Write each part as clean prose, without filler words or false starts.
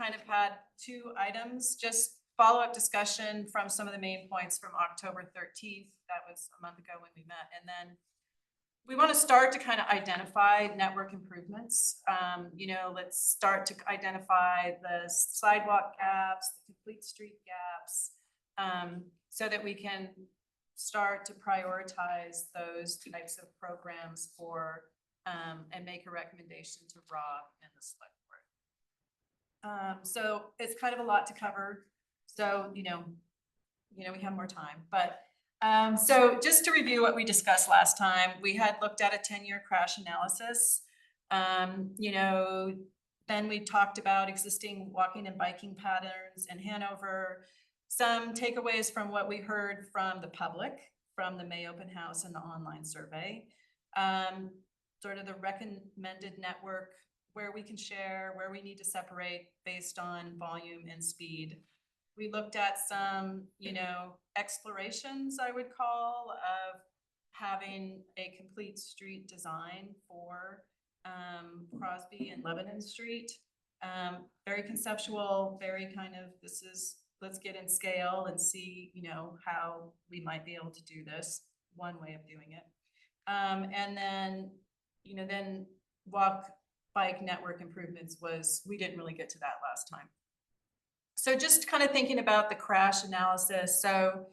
kind of had 2 items, just follow-up discussion from some of the main points from October 13th. That was a month ago when we met. And then we want to start to kind of identify network improvements. Let's start to identify the sidewalk gaps, the complete street gaps, so that we can start to prioritize those types of programs for and make a recommendation to Rob and the select board. So it's kind of a lot to cover. So, we have more time, but so just to review what we discussed last time, we had looked at a 10-year crash analysis. Then we talked about existing walking and biking patterns in Hanover, some takeaways from what we heard from the public, from the May open house and the online survey, sort of the recommended network, where we can share, where we need to separate based on volume and speed. We looked at some, explorations, I would call, of having a complete street design for Crosby and Lebanon Street. Very conceptual, very kind of, let's get in scale and see, how we might be able to do this, one way of doing it. And then, then walk bike network improvements we didn't really get to that last time. So just kind of thinking about the crash analysis. So,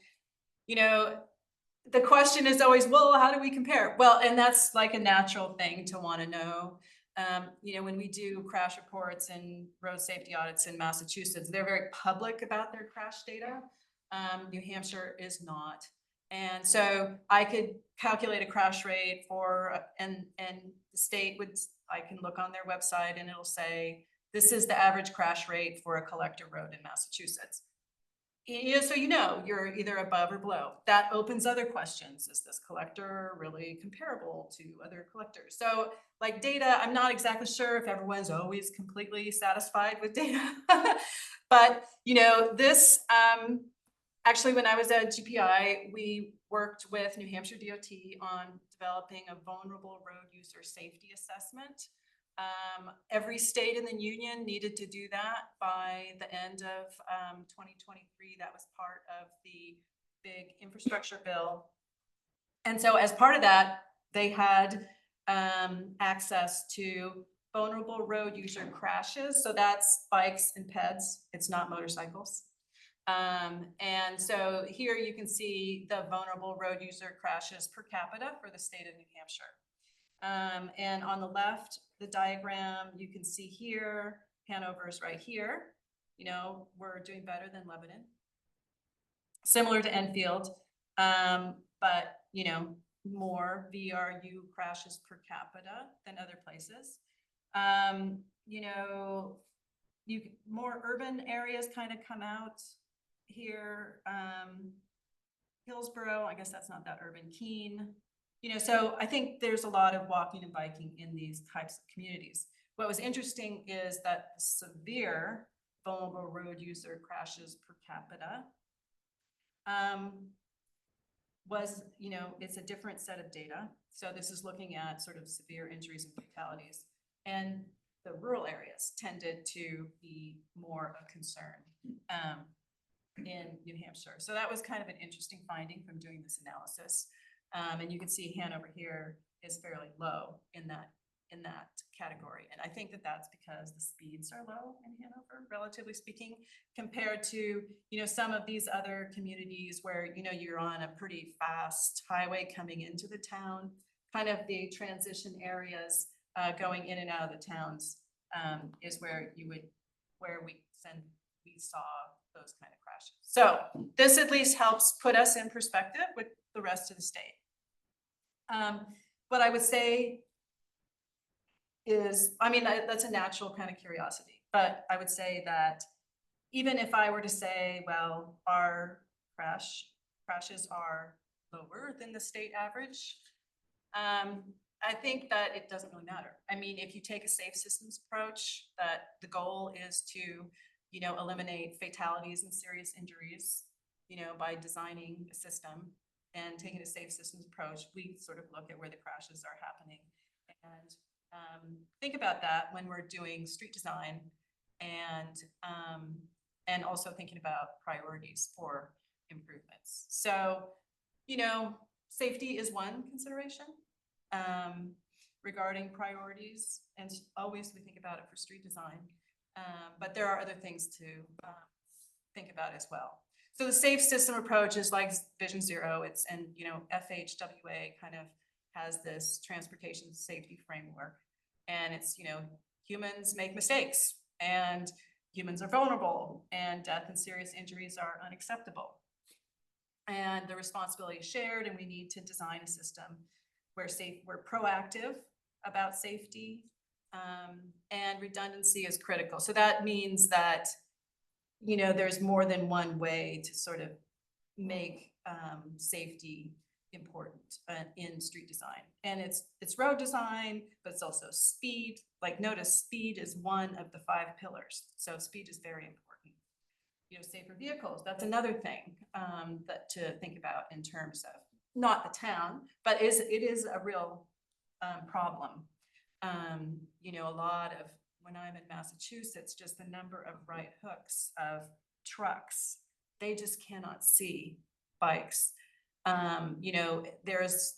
the question is always, well, how do we compare? Well, and that's like a natural thing to want to know. When we do crash reports and road safety audits in Massachusetts, they're very public about their crash data. New Hampshire is not. And so I could calculate a crash rate and the state I can look on their website and it'll say, this is the average crash rate for a collector road in Massachusetts. So you're either above or below. That opens other questions. Is this collector really comparable to other collectors? So like data, I'm not exactly sure if everyone's always completely satisfied with data. But this actually, when I was at GPI, we worked with New Hampshire DOT on developing a vulnerable road user safety assessment. Every state in the union needed to do that by the end of 2023. That was part of the big infrastructure bill. And so as part of that, they had access to vulnerable road user crashes. So that's bikes and peds. It's not motorcycles. And so here you can see the vulnerable road user crashes per capita for the state of New Hampshire. And on the left, the diagram, you can see here, Hanover's right here. We're doing better than Lebanon. Similar to Enfield, but, more VRU crashes per capita than other places. More urban areas kind of come out here. Hillsborough, I guess that's not that urban. Keene. So I think there's a lot of walking and biking in these types of communities. What was interesting is that severe vulnerable road user crashes per capita it's a different set of data. So this is looking at sort of severe injuries and fatalities. And the rural areas tended to be more of a concern in New Hampshire. So that was kind of an interesting finding from doing this analysis. And you can see Hanover here is fairly low in that category. And I think that that's because the speeds are low in Hanover, relatively speaking, compared to, some of these other communities where, you're on a pretty fast highway coming into the town, kind of the transition areas going in and out of the towns is where we saw those kind of crashes. So this at least helps put us in perspective with the rest of the state. What I would say is, that's a natural kind of curiosity, but I would say that even if I were to say, well, our crashes are lower than the state average, I think that it doesn't really matter. If you take a safe systems approach, that the goal is to, eliminate fatalities and serious injuries, by designing a system and taking a safe systems approach, we sort of look at where the crashes are happening and think about that when we're doing street design. and also thinking about priorities for improvements. So, you know, safety is one consideration regarding priorities, and always we think about it for street design. But there are other things to think about as well. So the safe system approach is like Vision Zero. It's, and you know, FHWA kind of has this transportation safety framework, and it's, you know, humans make mistakes, and humans are vulnerable, and death and serious injuries are unacceptable. And the responsibility is shared, and we need to design a system where we're proactive about safety, and redundancy is critical. So that means that, you know, there's more than one way to sort of make safety important in street design. And it's road design, but it's also speed. Like, notice speed is one of the 5 pillars. So speed is very important. You know, safer vehicles, that's another thing that to think about in terms of not the town, but it is a real problem. You know, a lot of, when I'm in Massachusetts, just the number of right hooks of trucks, they just cannot see bikes. You know, there's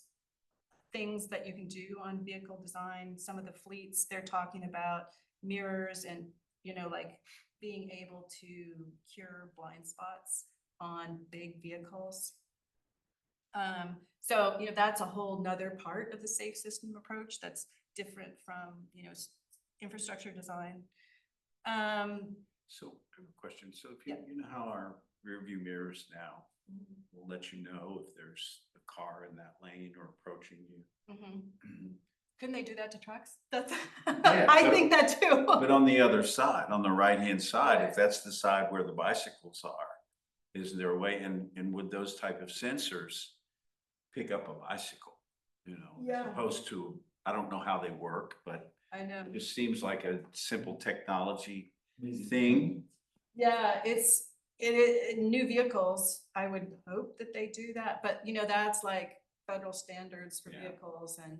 things that you can do on vehicle design. Some of the fleets, they're talking about mirrors and, you know, like being able to cure blind spots on big vehicles. So, you know, that's a whole nother part of the safe system approach that's different from, you know, infrastructure design. So I have a question. So if you, you know how our rear view mirrors now will let you know if there's a car in that lane or approaching you. Couldn't they do that to trucks? That's Yeah, I think that too. But on the other side, on the right-hand side, if that's the side where the bicycles are, is there a way, and would those type of sensors pick up a bicycle, you know, as opposed to, I don't know how they work, but I know. it just seems like a simple technology thing. Yeah, it's new vehicles. I would hope that they do that, but you know, that's like federal standards for vehicles, and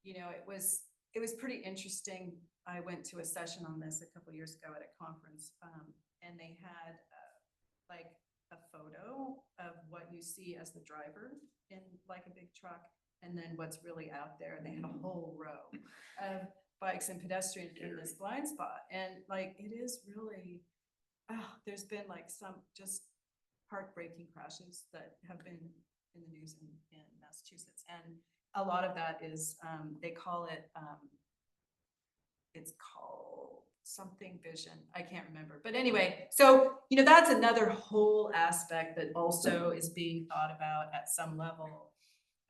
you know, it was pretty interesting. I went to a session on this a couple years ago at a conference, and they had like a photo of what you see as the driver in like a big truck, and then what's really out there. They had a whole row of bikes and pedestrians in this blind spot, and like it is really, there's been like some just heartbreaking crashes that have been in the news in Massachusetts, and a lot of that is they call it it's called something vision. I can't remember. But anyway, so, you know, that's another whole aspect that also is being thought about at some level,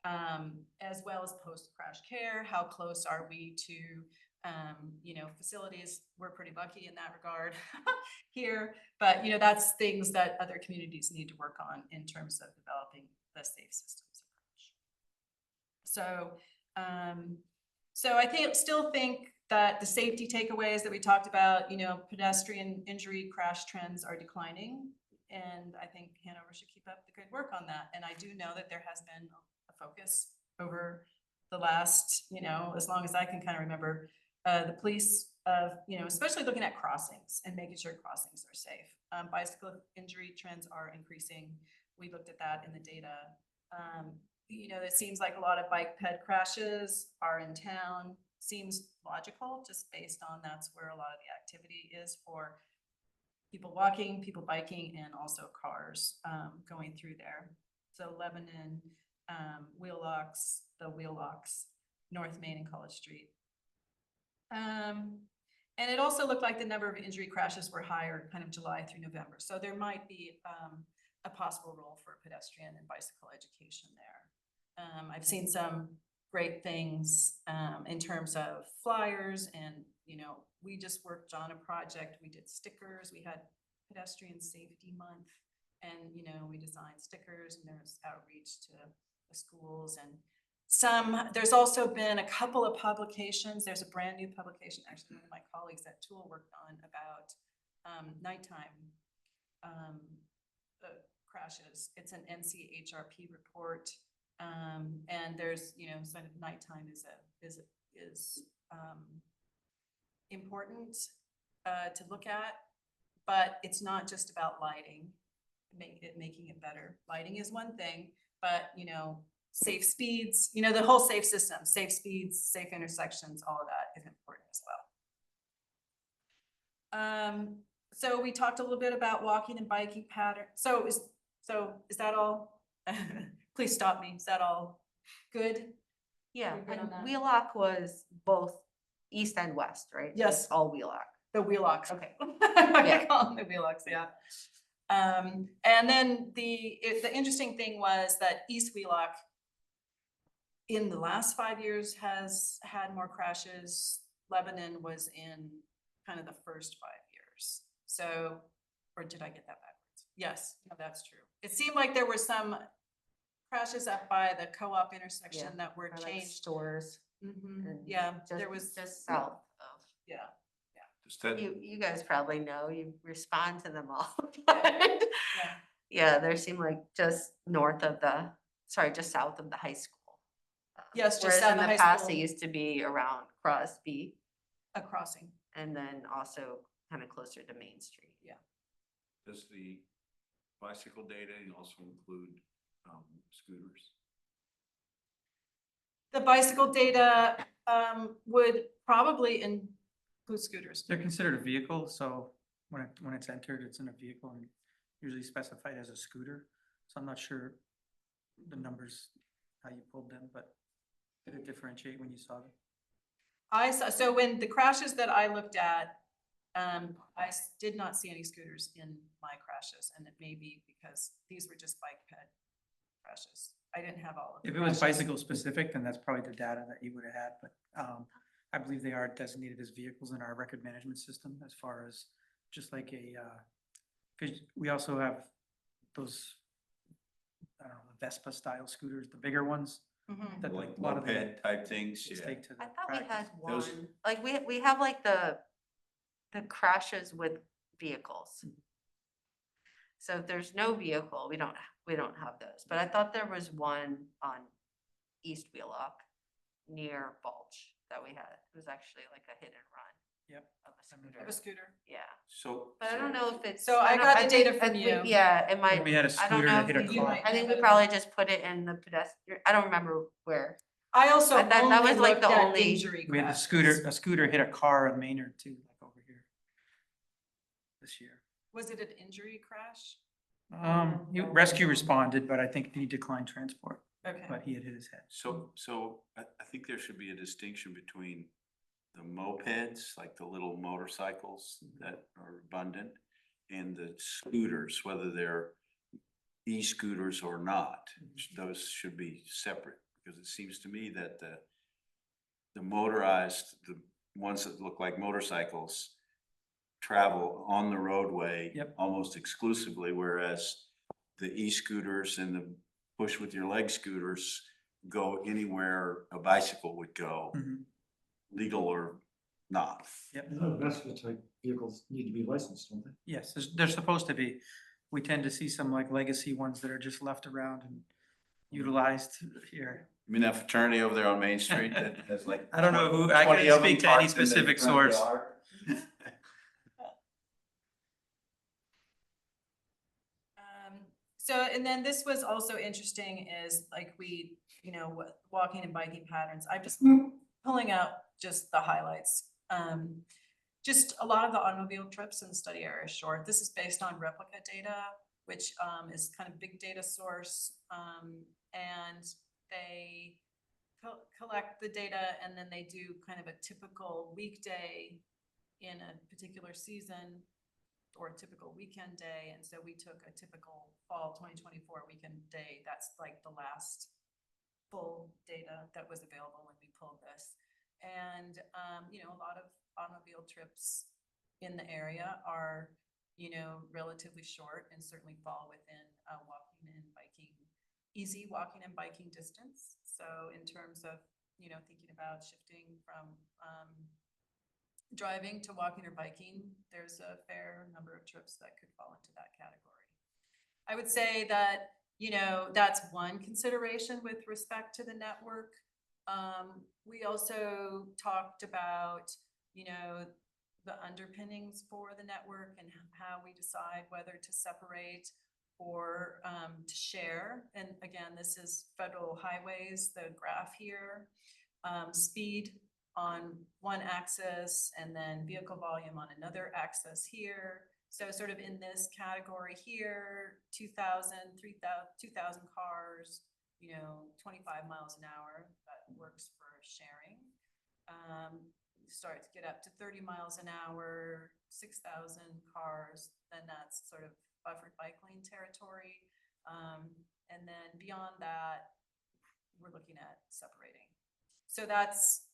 as well as post-crash care. How close are we to, you know, facilities? We're pretty lucky in that regard here, but, you know, that's things that other communities need to work on in terms of developing the safe systems approach. So, so I still think that the safety takeaways that we talked about, you know, pedestrian injury crash trends are declining. And I think Hanover should keep up the good work on that. And I do know that there has been a focus over the last, you know, as long as I can kind of remember, the police of, you know, especially looking at crossings and making sure crossings are safe. Bicycle injury trends are increasing. We looked at that in the data. You know, it seems like a lot of bike ped crashes are in town. Seems logical, just based on that's where a lot of the activity is for people walking, people biking, and also cars going through there. So Lebanon, wheel locks, North Main and College Street. And it also looked like the number of injury crashes were higher kind of July through November. So there might be a possible role for pedestrian and bicycle education there. I've seen some great things in terms of flyers, and you know, we just worked on a project. We did stickers. We had Pedestrian Safety Month, and you know, we designed stickers, and there's outreach to the schools, and there's also been a couple of publications. There's a brand new publication, actually one of my colleagues at Toole worked on, about nighttime crashes. It's an NCHRP report. And there's, you know, sort of nighttime is important. to look at, but it's not just about lighting, making it better. Lighting is one thing, but you know, safe speeds, you know, the whole safe system, safe speeds, safe intersections, all of that is important as well. So we talked a little bit about walking and biking pattern. So is that all? Please stop me. Is that all good? Yeah, You're good and on that? Wheelock was both east and west, right? Yes. It's all Wheelock. The wheelocks. Okay. I call them the wheelocks, yeah. And then the interesting thing was that East Wheelock in the last 5 years has had more crashes. Lebanon was in kind of the first 5 years. So, or did I get that backwards? Yes, no, that's true. It seemed like there were some crashes up by the co-op intersection Yeah, that were Or like changed. stores. Mhm, and yeah, just- there was, Just south of. yeah. Does that, You guys probably know, you respond to them all. Yeah. Yeah, there seemed like just north of just south of the high school. Yes, just Whereas south in of the high past, school. it used to be around Crosby A crossing. and then also kind of closer to Main Street. does the bicycle data also include scooters? The bicycle data would probably include scooters. They're considered a vehicle, so when it's entered, it's in a vehicle and usually specified as a scooter. So I'm not sure the numbers, how you pulled them, but did it differentiate when you saw them? I saw, so when the crashes that I looked at, did not see any scooters in my crashes, and it may be because these were just bike ped crashes. I didn't have all of the If it was crashes. bicycle specific, then that's probably the data that you would have had, but I believe they are designated as vehicles in our record management system as far as just like because we also have those, I don't know, Vespa style scooters, the bigger ones. Mhm. That Like like a lot of the moped type things, just yeah. take to the I thought we had practice. one, Those- like we have like the crashes with vehicles. So if there's no vehicle, we don't have those, but I thought there was one on East Wheelock near Bulge that we had. It was actually like a hit and run. Yep. Of a I remember Of a scooter, scooter. yeah, So. but I don't know if it's. So I don't- got the think- data I from think you. Yeah, it might, We had a I don't scooter know that if hit a we, You car. might I think have we it. probably just put it in the pedestrian, I don't remember where. I also That was only like looked the at only- injury We had crashes. a scooter hit a car in Maynard too, like over here this year. Was it an injury crash? Rescue responded, but I think he declined transport, Okay. but he had hit his head. So I think there should be a distinction between the mopeds, like the little motorcycles that are abundant, and the scooters, whether they're e-scooters or not. Those should be separate, because it seems to me that the motorized, the ones that look like motorcycles travel on the roadway Yep. almost exclusively, whereas the e-scooters and the push with your leg scooters go anywhere a bicycle would go, Mhm. legal or not. Yep. I know Vespa type vehicles need to be licensed, don't they? Yes, they're supposed to be. We tend to see some like legacy ones that are just left around and utilized here. I mean, that fraternity over there on Main Street that has like. I don't know who- I 20 couldn't of them speak to any parked in the specific front source. yard. So, and then this was also interesting is like we, you know, walking and biking patterns. I'm just pulling out just the highlights. Just a lot of the automobile trips in the study area are short. This is based on replica data, which is kind of big data source. And they collect the data and then they do kind of a typical weekday in a particular season or a typical weekend day. And so we took a typical fall 2024 weekend day. That's like the last full data that was available when we pulled this. And, you know, a lot of automobile trips in the area are, you know, relatively short and certainly fall within walking and biking, easy walking and biking distance. So in terms of, you know, thinking about shifting from driving to walking or biking, there's a fair number of trips that could fall into that category. I would say that, you know, that's one consideration with respect to the network. We also talked about, you know, the underpinnings for the network and how we decide whether to separate or to share. And again, this is federal highways, the graph here, speed on one axis and then vehicle volume on another axis here. So sort of in this category here, 2,000, 2,000 cars, 25 miles an hour, that works for sharing. Start to get up to 30 miles an hour, 6,000 cars, then that's sort of buffered bike lane territory. And then beyond that, we're looking at separating. So that's,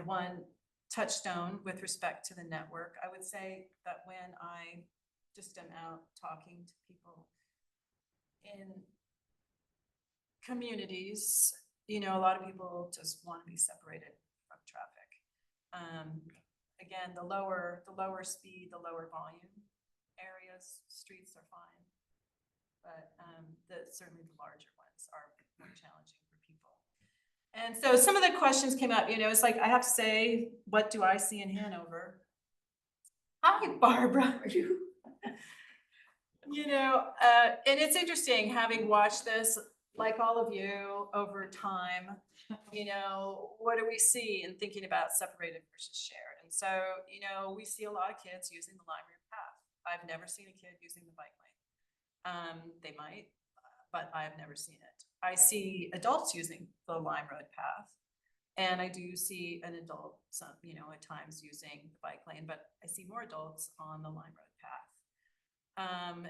one touchstone with respect to the network. I would say that when I just am out talking to people in communities, a lot of people just want to be separated from traffic. Again, the lower speed, the lower volume areas, streets are fine, but certainly the larger ones are more challenging for people. And so some of the questions came up, it's like, I have to say, what do I see in Hanover? Hi, Barbara. And it's interesting having watched this, like all of you, over time, what do we see in thinking about separated versus shared? And so, we see a lot of kids using the lime road path. I've never seen a kid using the bike lane. They might, but I've never seen it. I see adults using the lime road path. And I do see an adult, at times using the bike lane, but I see more adults on the lime road path.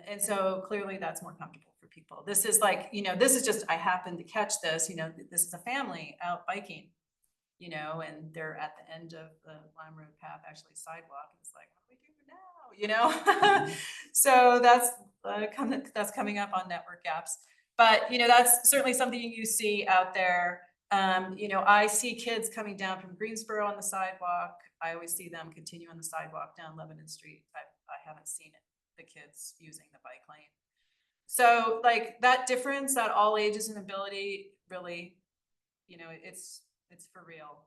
And so clearly that's more comfortable for people. This is like, this is just, I happened to catch this, this is a family out biking, and they're at the end of the lime road path, actually sidewalk. And it's like, what do we do now? So that's coming up on network gaps. But, that's certainly something you see out there. I see kids coming down from Greensboro on the sidewalk. I always see them continue on the sidewalk down Lebanon Street. I haven't seen it, the kids using the bike lane. So like that difference, that all ages and ability, really, it's for real.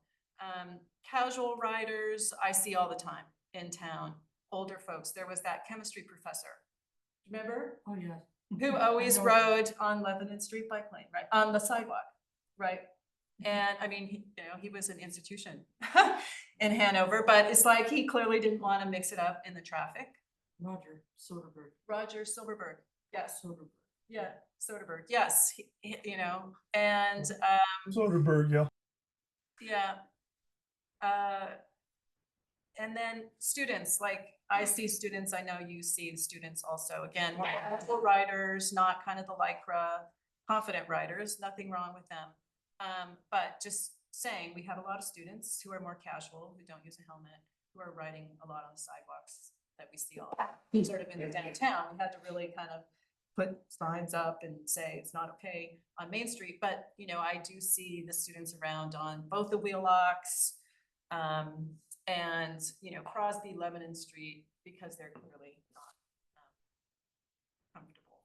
Casual riders, I see all the time in town. Older folks. There was that chemistry professor. Remember? Oh, yeah. Who always rode on Lebanon Street bike lane, right? On the sidewalk, right? And I mean, he was an institution in Hanover, but it's like he clearly didn't want to mix it up in the traffic. Roger Soderbergh. Roger Silverberg, yes. Soderbergh. Yeah, Soderbergh, yes, and Soderbergh, yeah. yeah. And then students, like I see students, I know you see students also, again, casual riders, not kind of the Lycra confident riders, nothing wrong with them. But just saying, we have a lot of students who are more casual, who don't use a helmet, who are riding a lot on the sidewalks that we see all sort of in the downtown. We had to really kind of put signs up and say it's not okay on Main Street. But, I do see the students around on both the wheel locks, and, Crosby, Lebanon Street, because they're clearly not comfortable.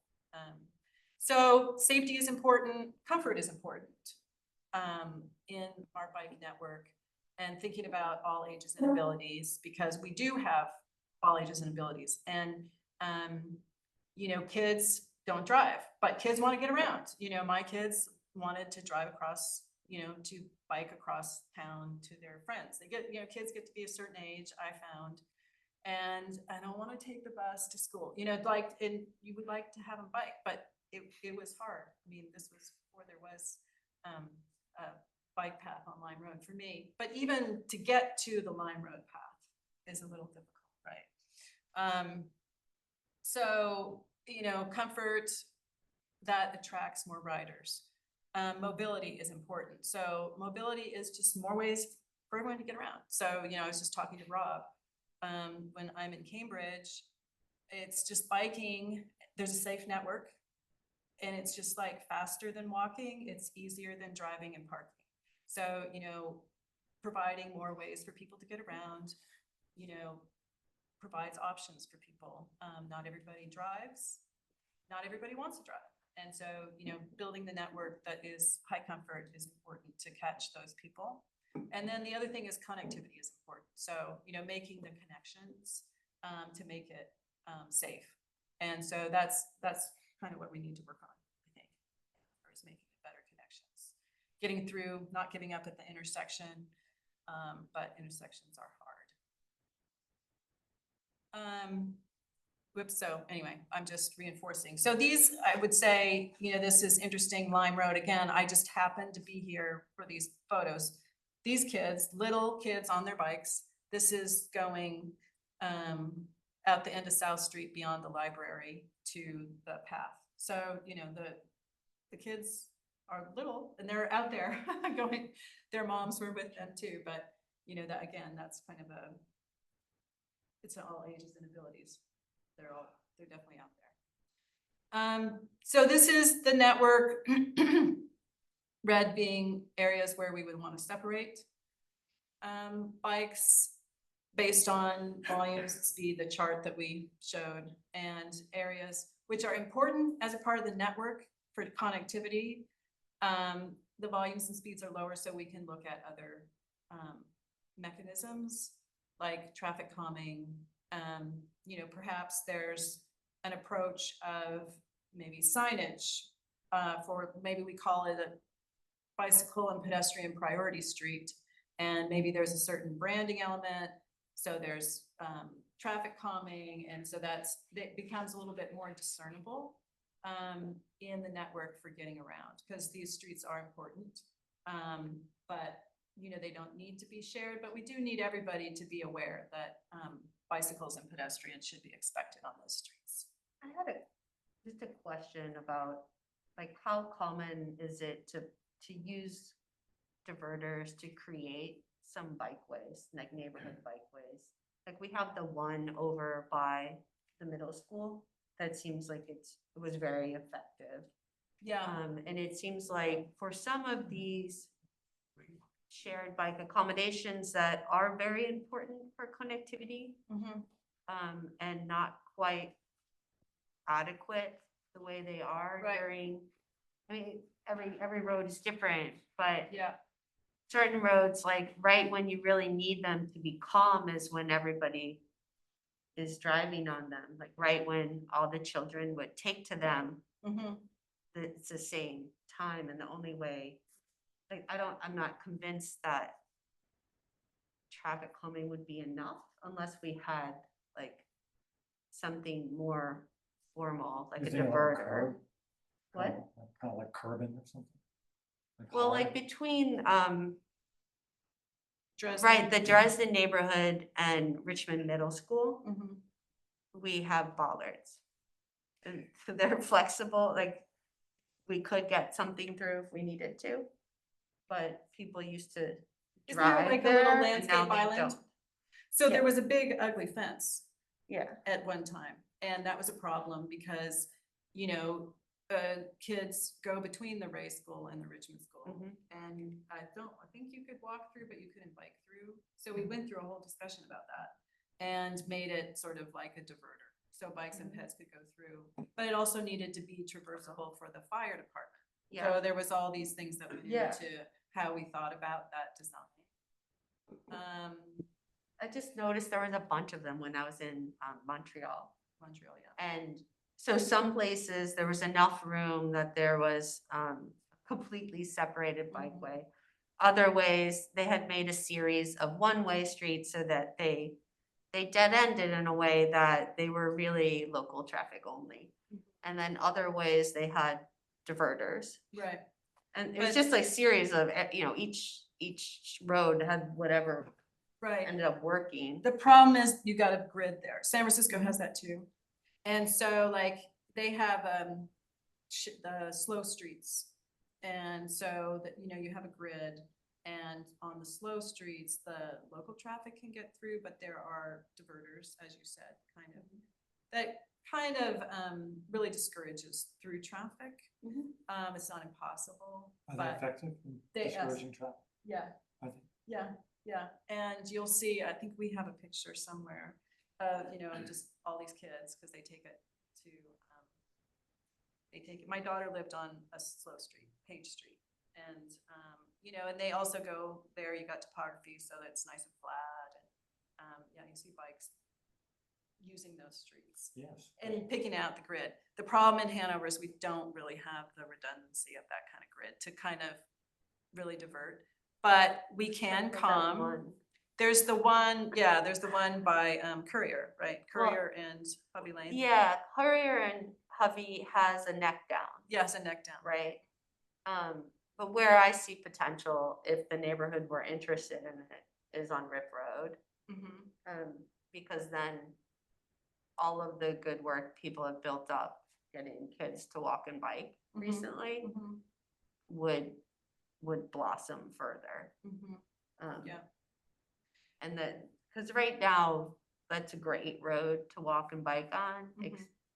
So safety is important, comfort is important in our bike network, and thinking about all ages and abilities, because we do have all ages and abilities. And, kids don't drive, but kids want to get around. My kids wanted to drive across, to bike across town to their friends. They get, kids get to be a certain age, I found, and I don't want to take the bus to school, and you would like to have them bike, but it was hard. I mean, this was before there was a bike path on Lime Road for me, but even to get to the Lime Road path is a little difficult, right? So, comfort, that attracts more riders. Mobility is important. So mobility is just more ways for everyone to get around. So, I was just talking to Rob, when I'm in Cambridge, it's just biking. There's a safe network, and it's just like faster than walking. It's easier than driving and parking. So, providing more ways for people to get around, provides options for people. Not everybody drives. Not everybody wants to drive. And so, building the network that is high comfort is important to catch those people. And then the other thing is connectivity is important. So, making the connections to make it safe. And so that's kind of what we need to work on, I think, is making better connections. Getting through, not giving up at the intersection, but intersections are hard. Whoops, so anyway, I'm just reinforcing. So these, I would say, this is interesting, Lime Road. Again, I just happened to be here for these photos. These kids, little kids on their bikes, this is going out the end of South Street beyond the library to the path. So, the kids are little and they're out there going, their moms were with them too. But, that again, that's kind of it's all ages and abilities. They're definitely out there. So this is the network, red being areas where we would want to separate bikes based on volumes and speed, the chart that we showed, and areas which are important as a part of the network for connectivity. The volumes and speeds are lower, so we can look at other mechanisms like traffic calming. Perhaps there's an approach of maybe signage for, maybe we call it a bicycle and pedestrian priority street. And maybe there's a certain branding element. So there's traffic calming. And so it becomes a little bit more discernible in the network for getting around, because these streets are important. But they don't need to be shared, but we do need everybody to be aware that bicycles and pedestrians should be expected on those streets. I had just a question about, like, how common is it to use diverters to create some bikeways, like neighborhood bikeways? Like, we have the one over by the middle school that seems like it was very effective. Yeah. And it seems like for some of these shared bike accommodations that are very important for connectivity, and not quite adequate the way they are Right. during, I mean, every road is different, but Yeah. certain roads, like right when you really need them to be calm is when everybody is driving on them, like right when all the children would take to them. It's the same time, and the only way, like, I'm not convinced that traffic calming would be enough unless we had like something more formal, like a Is there like a diverter. curb? What? Kind of like curbing or something? Well, hard? like between, Dresden. right, the Dresden neighborhood and Richmond Middle School, we have bollards. And they're flexible, like we could get something through if we needed to, but people used to Is there drive like a little there and now landscape they island? don't. So Yeah. there was a big ugly fence Yeah, at one time, and that was a problem because, kids go between the Ray School and the Richmond School. And I think you could walk through, but you couldn't bike through. So we went through a whole discussion about that and made it sort of like a diverter. So bikes and pets could go through, but it also needed to be traversable for the fire department. yeah, So there was all these things that went Yeah. into how we thought about that design. I just noticed there was a bunch of them when I was in Montreal. Montreal, yeah. And so some places, there was enough room that there was completely separated bikeway. Other ways, they had made a series of one-way streets so that they dead-ended in a way that they were really local traffic only. And then other ways, they had diverters. Right. And it was But- just like series of, each road had whatever Right. ended up working. The problem is you got a grid there. San Francisco has that too. And so like they have the slow streets. And so that, you have a grid, and on the slow streets, the local traffic can get through, but there are diverters, as you said, that kind of really discourages through traffic. It's not impossible, Are they but effective in they- yes. discouraging traffic? yeah. I think. Yeah, and you'll see, I think we have a picture somewhere of, just all these kids, because they take it to, my daughter lived on a slow street, Page Street, and you know, and they also go there, you got topography, so it's nice and flat, and, yeah, you see bikes using those streets Yes. and picking out the grid. The problem in Hanover is we don't really have the redundancy of that kind of grid to kind of really divert. But we can Except for that calm. one. There's the one, yeah, there's the one by Courier, right? Well, Courier and Hubby Lane. Yeah, Courier and Hovey has a neck down, Yes, a neck down. right? But where I see potential, if the neighborhood were interested in it, is on Rip Road. Mhm. Because then all of the good work people have built up, getting kids to walk and bike Mhm. recently, Mhm. would blossom further. Mhm. Yeah. And then, because right now, that's a great road to walk and bike on,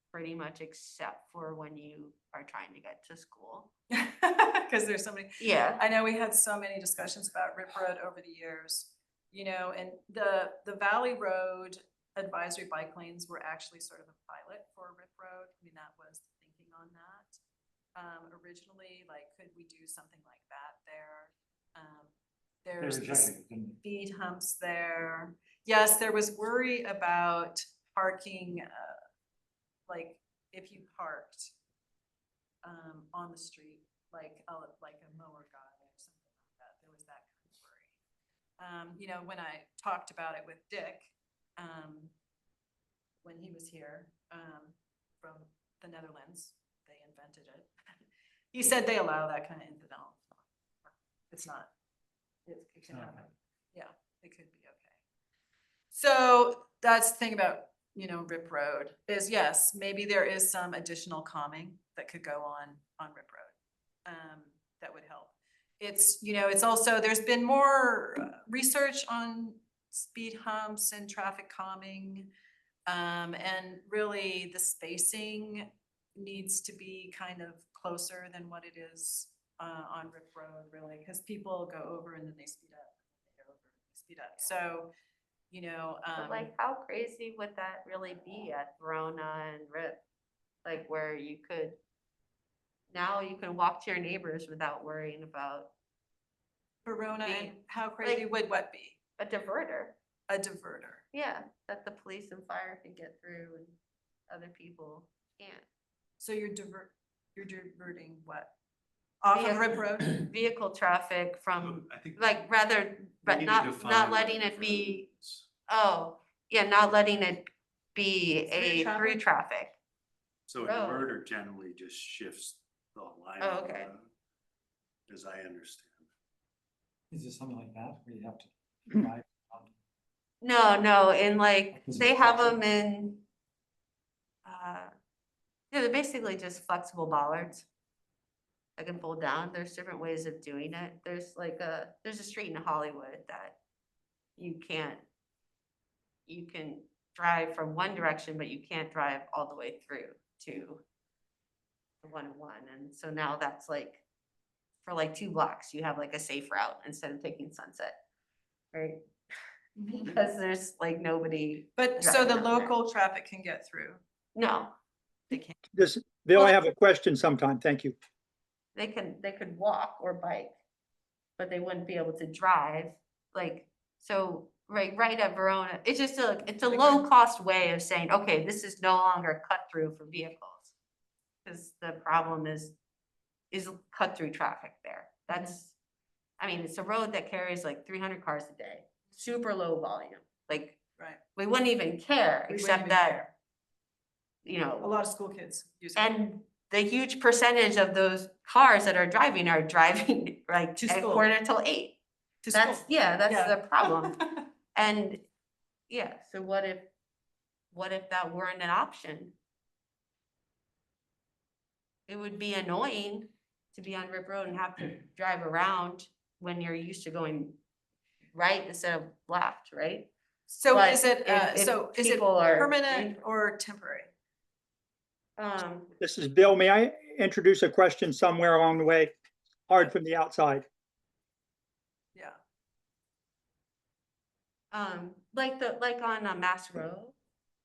pretty much except for when you are trying to get to school. Because there's so many. Yeah. I know we had so many discussions about Rip Road over the years, you know, and the Valley Road advisory bike lanes were actually sort of a pilot for Rip Road. I mean, that was the thinking on that. Originally, like, could we do something like that there? They There's the rejected it, didn't speed humps there. Yes, there was worry about parking, like, if you parked on the street, like a mower guy or something like that, there was that kind of worry. You know, when I talked about it with Dick, when he was here, from the Netherlands, they invented it. He said they allow that kind of incidental. It's not, it can Oh. happen. Yeah, it could be okay. So that's the thing about, you know, Rip Road is, yes, maybe there is some additional calming that could go on Rip Road. That would help. It's, you know, it's also, there's been more research on speed humps and traffic calming. And really the spacing needs to be kind of closer than what it is on Rip Road, really, because people go over and then they speed up. They go over and they speed up. So, you know, But like, how crazy would that really be at Verona and Rip? Like, where you could, now you can walk to your neighbors without worrying about Verona, and being how crazy like- would what be? a diverter. A diverter. Yeah, that the police and fire can get through and other people can't. So you're diverting what? Off of Rip Road? Vehicle traffic from, I think like, rather, we but need to not define what letting a it be, diverter is. oh, yeah, not letting it be a Through through traffic. So a road. diverter generally just shifts the line Oh, of the okay. road, as I understand. it? Is it something like that where you have to drive on? No, in like, Is it they have flexible? them in, yeah, they're basically just flexible bollards. I can pull down, there's different ways of doing it, there's like there's a street in Hollywood that you can drive from one direction, but you can't drive all the way through to the 101, and so now that's like, for like 2 blocks, you have like a safe route instead of taking Sunset, right? Because there's like nobody, But so the driving down there. local traffic can get through. no, They can't. Bill, I Well- have a question sometime. Thank you. they could walk or bike, but they wouldn't be able to drive, like, so right at Verona, it's just it's a Like low cost way of saying, okay, this is no longer cut through for vehicles. Cause the problem is cut through traffic there. That's, I mean, it's a road that carries like 300 cars a day, super low volume, like, Right. we wouldn't even care, We wouldn't except even that, care. you A know, lot of school kids use it. and the huge percentage of those cars that are driving like To at school. 7:45. To That's, school. yeah, that's Yeah. the problem. And, yeah, so what if that weren't an option? It would be annoying to be on Rip Road and have to drive around when you're used to going right instead of left, right? So But is it, if so is it people are permanent or temporary? This is Bill. May I introduce a question somewhere along the way? Hard from the outside. Yeah. Like on a Mass Road,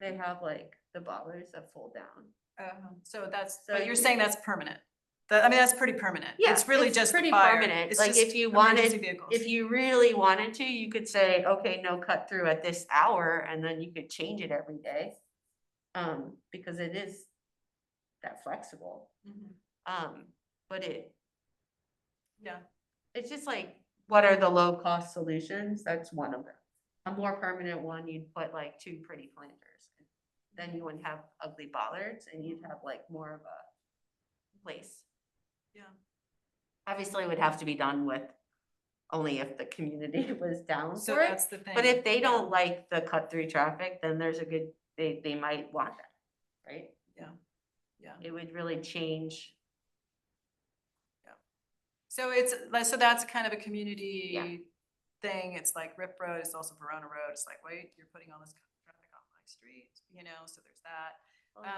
they have like the bollards that fold down. So that's, So but you're you- saying that's permanent. I mean, that's pretty permanent. Yeah, It's really just the pretty fire. permanent. It's Like just if you emergency wanted, vehicles. if you really wanted to, you could say, okay, no cut through at this hour, and then you could change it every day. Because it is that flexible. Mhm. But Yeah, it's just like, what are the low cost solutions? That's one of them. A more permanent one, you'd put like 2 pretty planters. Then you wouldn't have ugly bollards and you'd have like more of a place. yeah. Obviously, it would have to be done with only if the community was down So for it. that's the thing. But if they yeah. don't like the cut through traffic, then there's a good, they might want that, right? Yeah, yeah. It would really change. So it's like, so that's kind of a community Yeah. thing. It's like Rip Road, it's also Verona Road. It's like, wait, you're putting all this traffic on my street, so there's that.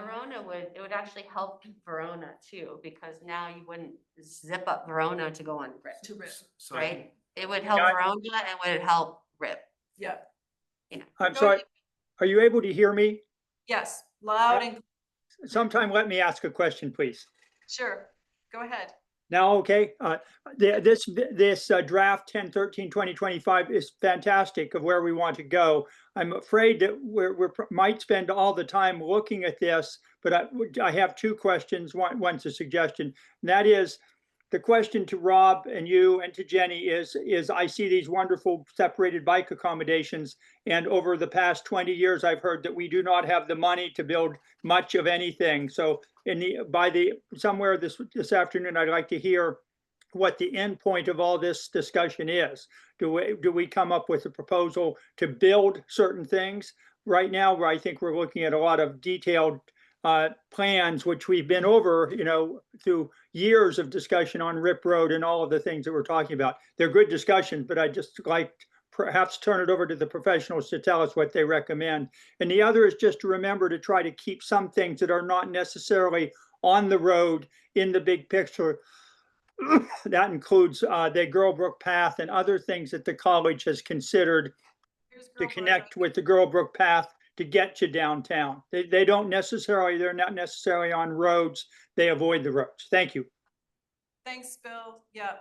Verona it would actually help Verona too, because now you wouldn't zip up Verona to go on Rip, To Rip, So I right? think It would help Yeah. Verona and would help Rip. yeah, I'm sorry, are you able to hear me? yes, loud and, Sometime let me ask a question, please. sure, go ahead. Now, okay, this draft 10/13/2025 is fantastic of where we want to go. I'm afraid that might spend all the time looking at this, but I have 2 questions. One's a suggestion, and that is the question to Rob and you and to Jenny is I see these wonderful separated bike accommodations, and over the past 20 years, I've heard that we do not have the money to build much of anything. So somewhere this afternoon, I'd like to hear what the end point of all this discussion is. Do we come up with a proposal to build certain things? Right now, where I think we're looking at a lot of detailed plans, which we've been over, through years of discussion on Rip Road and all of the things that we're talking about. They're good discussions, but I just like perhaps turn it over to the professionals to tell us what they recommend. And the other is just to remember to try to keep some things that are not necessarily on the road in the big picture. That includes the Girlbrook Path and other things that the college has considered Here's to Girlbrook. connect with the Girlbrook Path to get you downtown. They're not necessarily on roads. They avoid the roads. Thank you. Thanks, Bill. Yeah.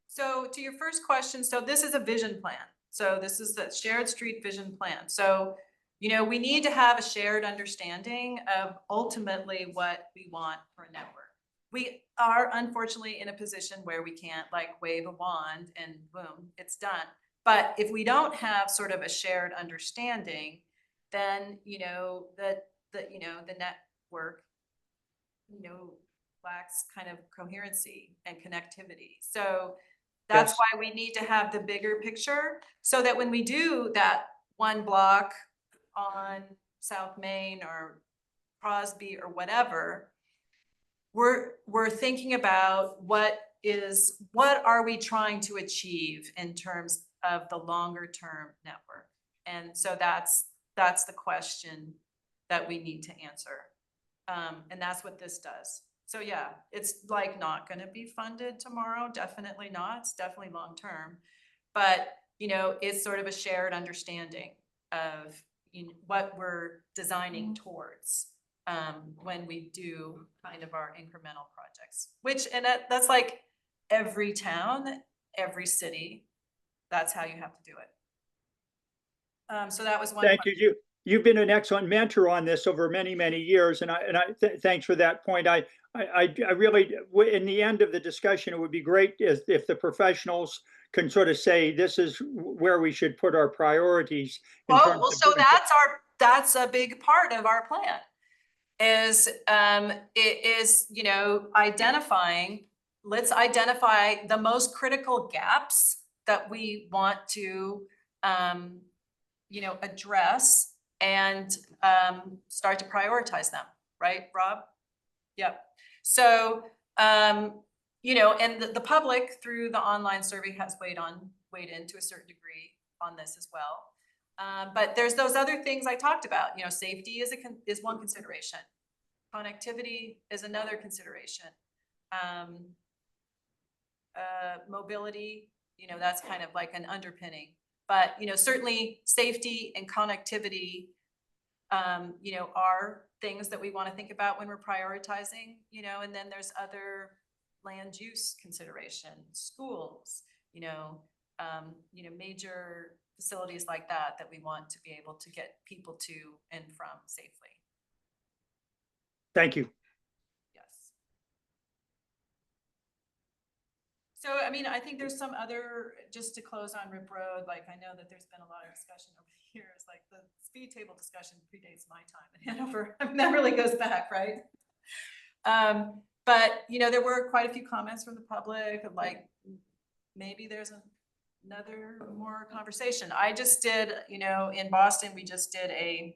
So to your first question, so this is a vision plan. So this is the shared street vision plan. So, we need to have a shared understanding of ultimately what we want for a network. We are unfortunately in a position where we can't like wave a wand and boom, it's done. But if we don't have sort of a shared understanding, then, the network, lacks kind of coherency and connectivity. So that's Yes. why we need to have the bigger picture so that when we do that one block on South Main or Crosby or whatever, we're thinking about what are we trying to achieve in terms of the longer term network? And so that's the question that we need to answer. And that's what this does. So yeah, it's like not gonna be funded tomorrow, definitely not, it's definitely long-term. But, it's sort of a shared understanding of what we're designing towards when we do kind of our incremental projects, and that's like every town, every city, that's how you have to do it. So that was one. Thank you. You've been an excellent mentor on this over many, many years, and thanks for that point. I really, in the end of the discussion, it would be great if the professionals can sort of say, this is where we should put our priorities. Well, so that's a big part of our plan is, let's identify the most critical gaps that we want to, address and start to prioritize them, right, Rob? Yep. So, and the public through the online survey has weighed in to a certain degree on this as well. But there's those other things I talked about, safety is one consideration. Connectivity is another consideration. Mobility, that's kind of like an underpinning. But, certainly safety and connectivity, are things that we want to think about when we're prioritizing, and then there's other land use consideration, schools, major facilities like that, that we want to be able to get people to and from safely. Thank you. Yes. So, I mean, I think there's some other, just to close on Rip Road, like, I know that there's been a lot of discussion over the years, like the speed table discussion predates my time in Hanover. I mean, that really goes back, right? But, there were quite a few comments from the public, like, maybe there's another more conversation. I just did, in Boston, we just did a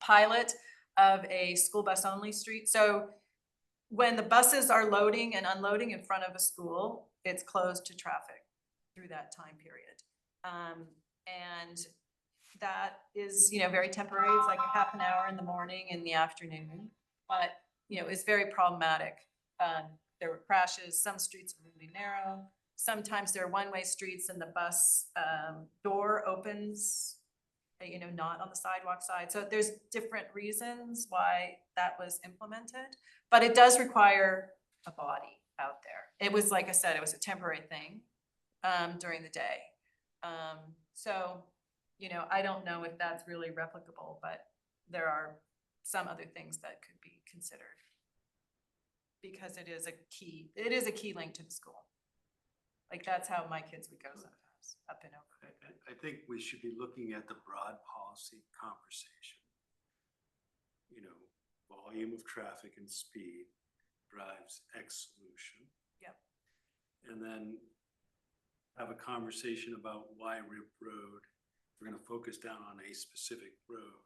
pilot of a school bus only street. So when the buses are loading and unloading in front of a school, it's closed to traffic through that time period. And that is, very temporary. It's like a half an hour in the morning and the afternoon, but, it's very problematic. There were crashes, some streets are really narrow. Sometimes there are one-way streets and the bus door opens, not on the sidewalk side. So there's different reasons why that was implemented, but it does require a body out there. It was, like I said, it was a temporary thing during the day. So, I don't know if that's really replicable, but there are some other things that could be considered because it is a key link to the school. Like, that's how my kids would go sometimes up and over. I think we should be looking at the broad policy conversation. Volume of traffic and speed drives X solution. Yep. And then have a conversation about why Rip Road, we're gonna focus down on a specific road,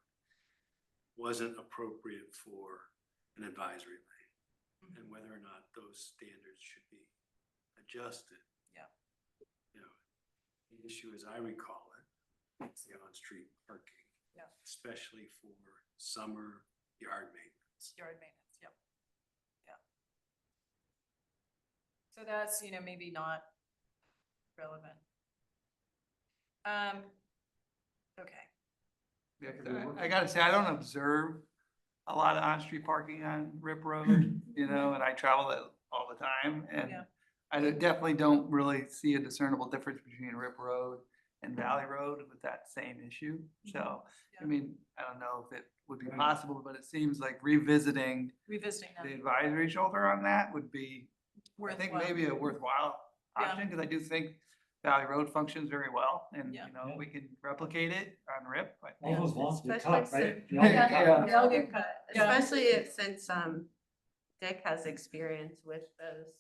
wasn't appropriate for an advisory lane, and whether or not those standards should be adjusted. Yeah. The issue, as I recall it, is the on-street parking. Yeah. Especially for summer yard maintenance. Yard maintenance, yep. Yeah. So that's, maybe not relevant. Okay. Yeah, 'cause I gotta say, I don't observe a lot of on-street parking on Rip Road, and I travel it all the time, and Yeah. I definitely don't really see a discernible difference between Rip Road and Valley Road with that same issue. So, I Yeah. mean, I don't know if it would be possible, but it seems like revisiting Revisiting the that. advisory shoulder on that would be, I think, Worthwhile. maybe a worthwhile Yeah. option, because I do think Valley Road functions very well, and, Yeah. we can replicate it on Rip, but. All those lawns get Especially cut, right? since- They all get Yeah. cut. They all get cut. Yeah. Especially since Dick has experience with those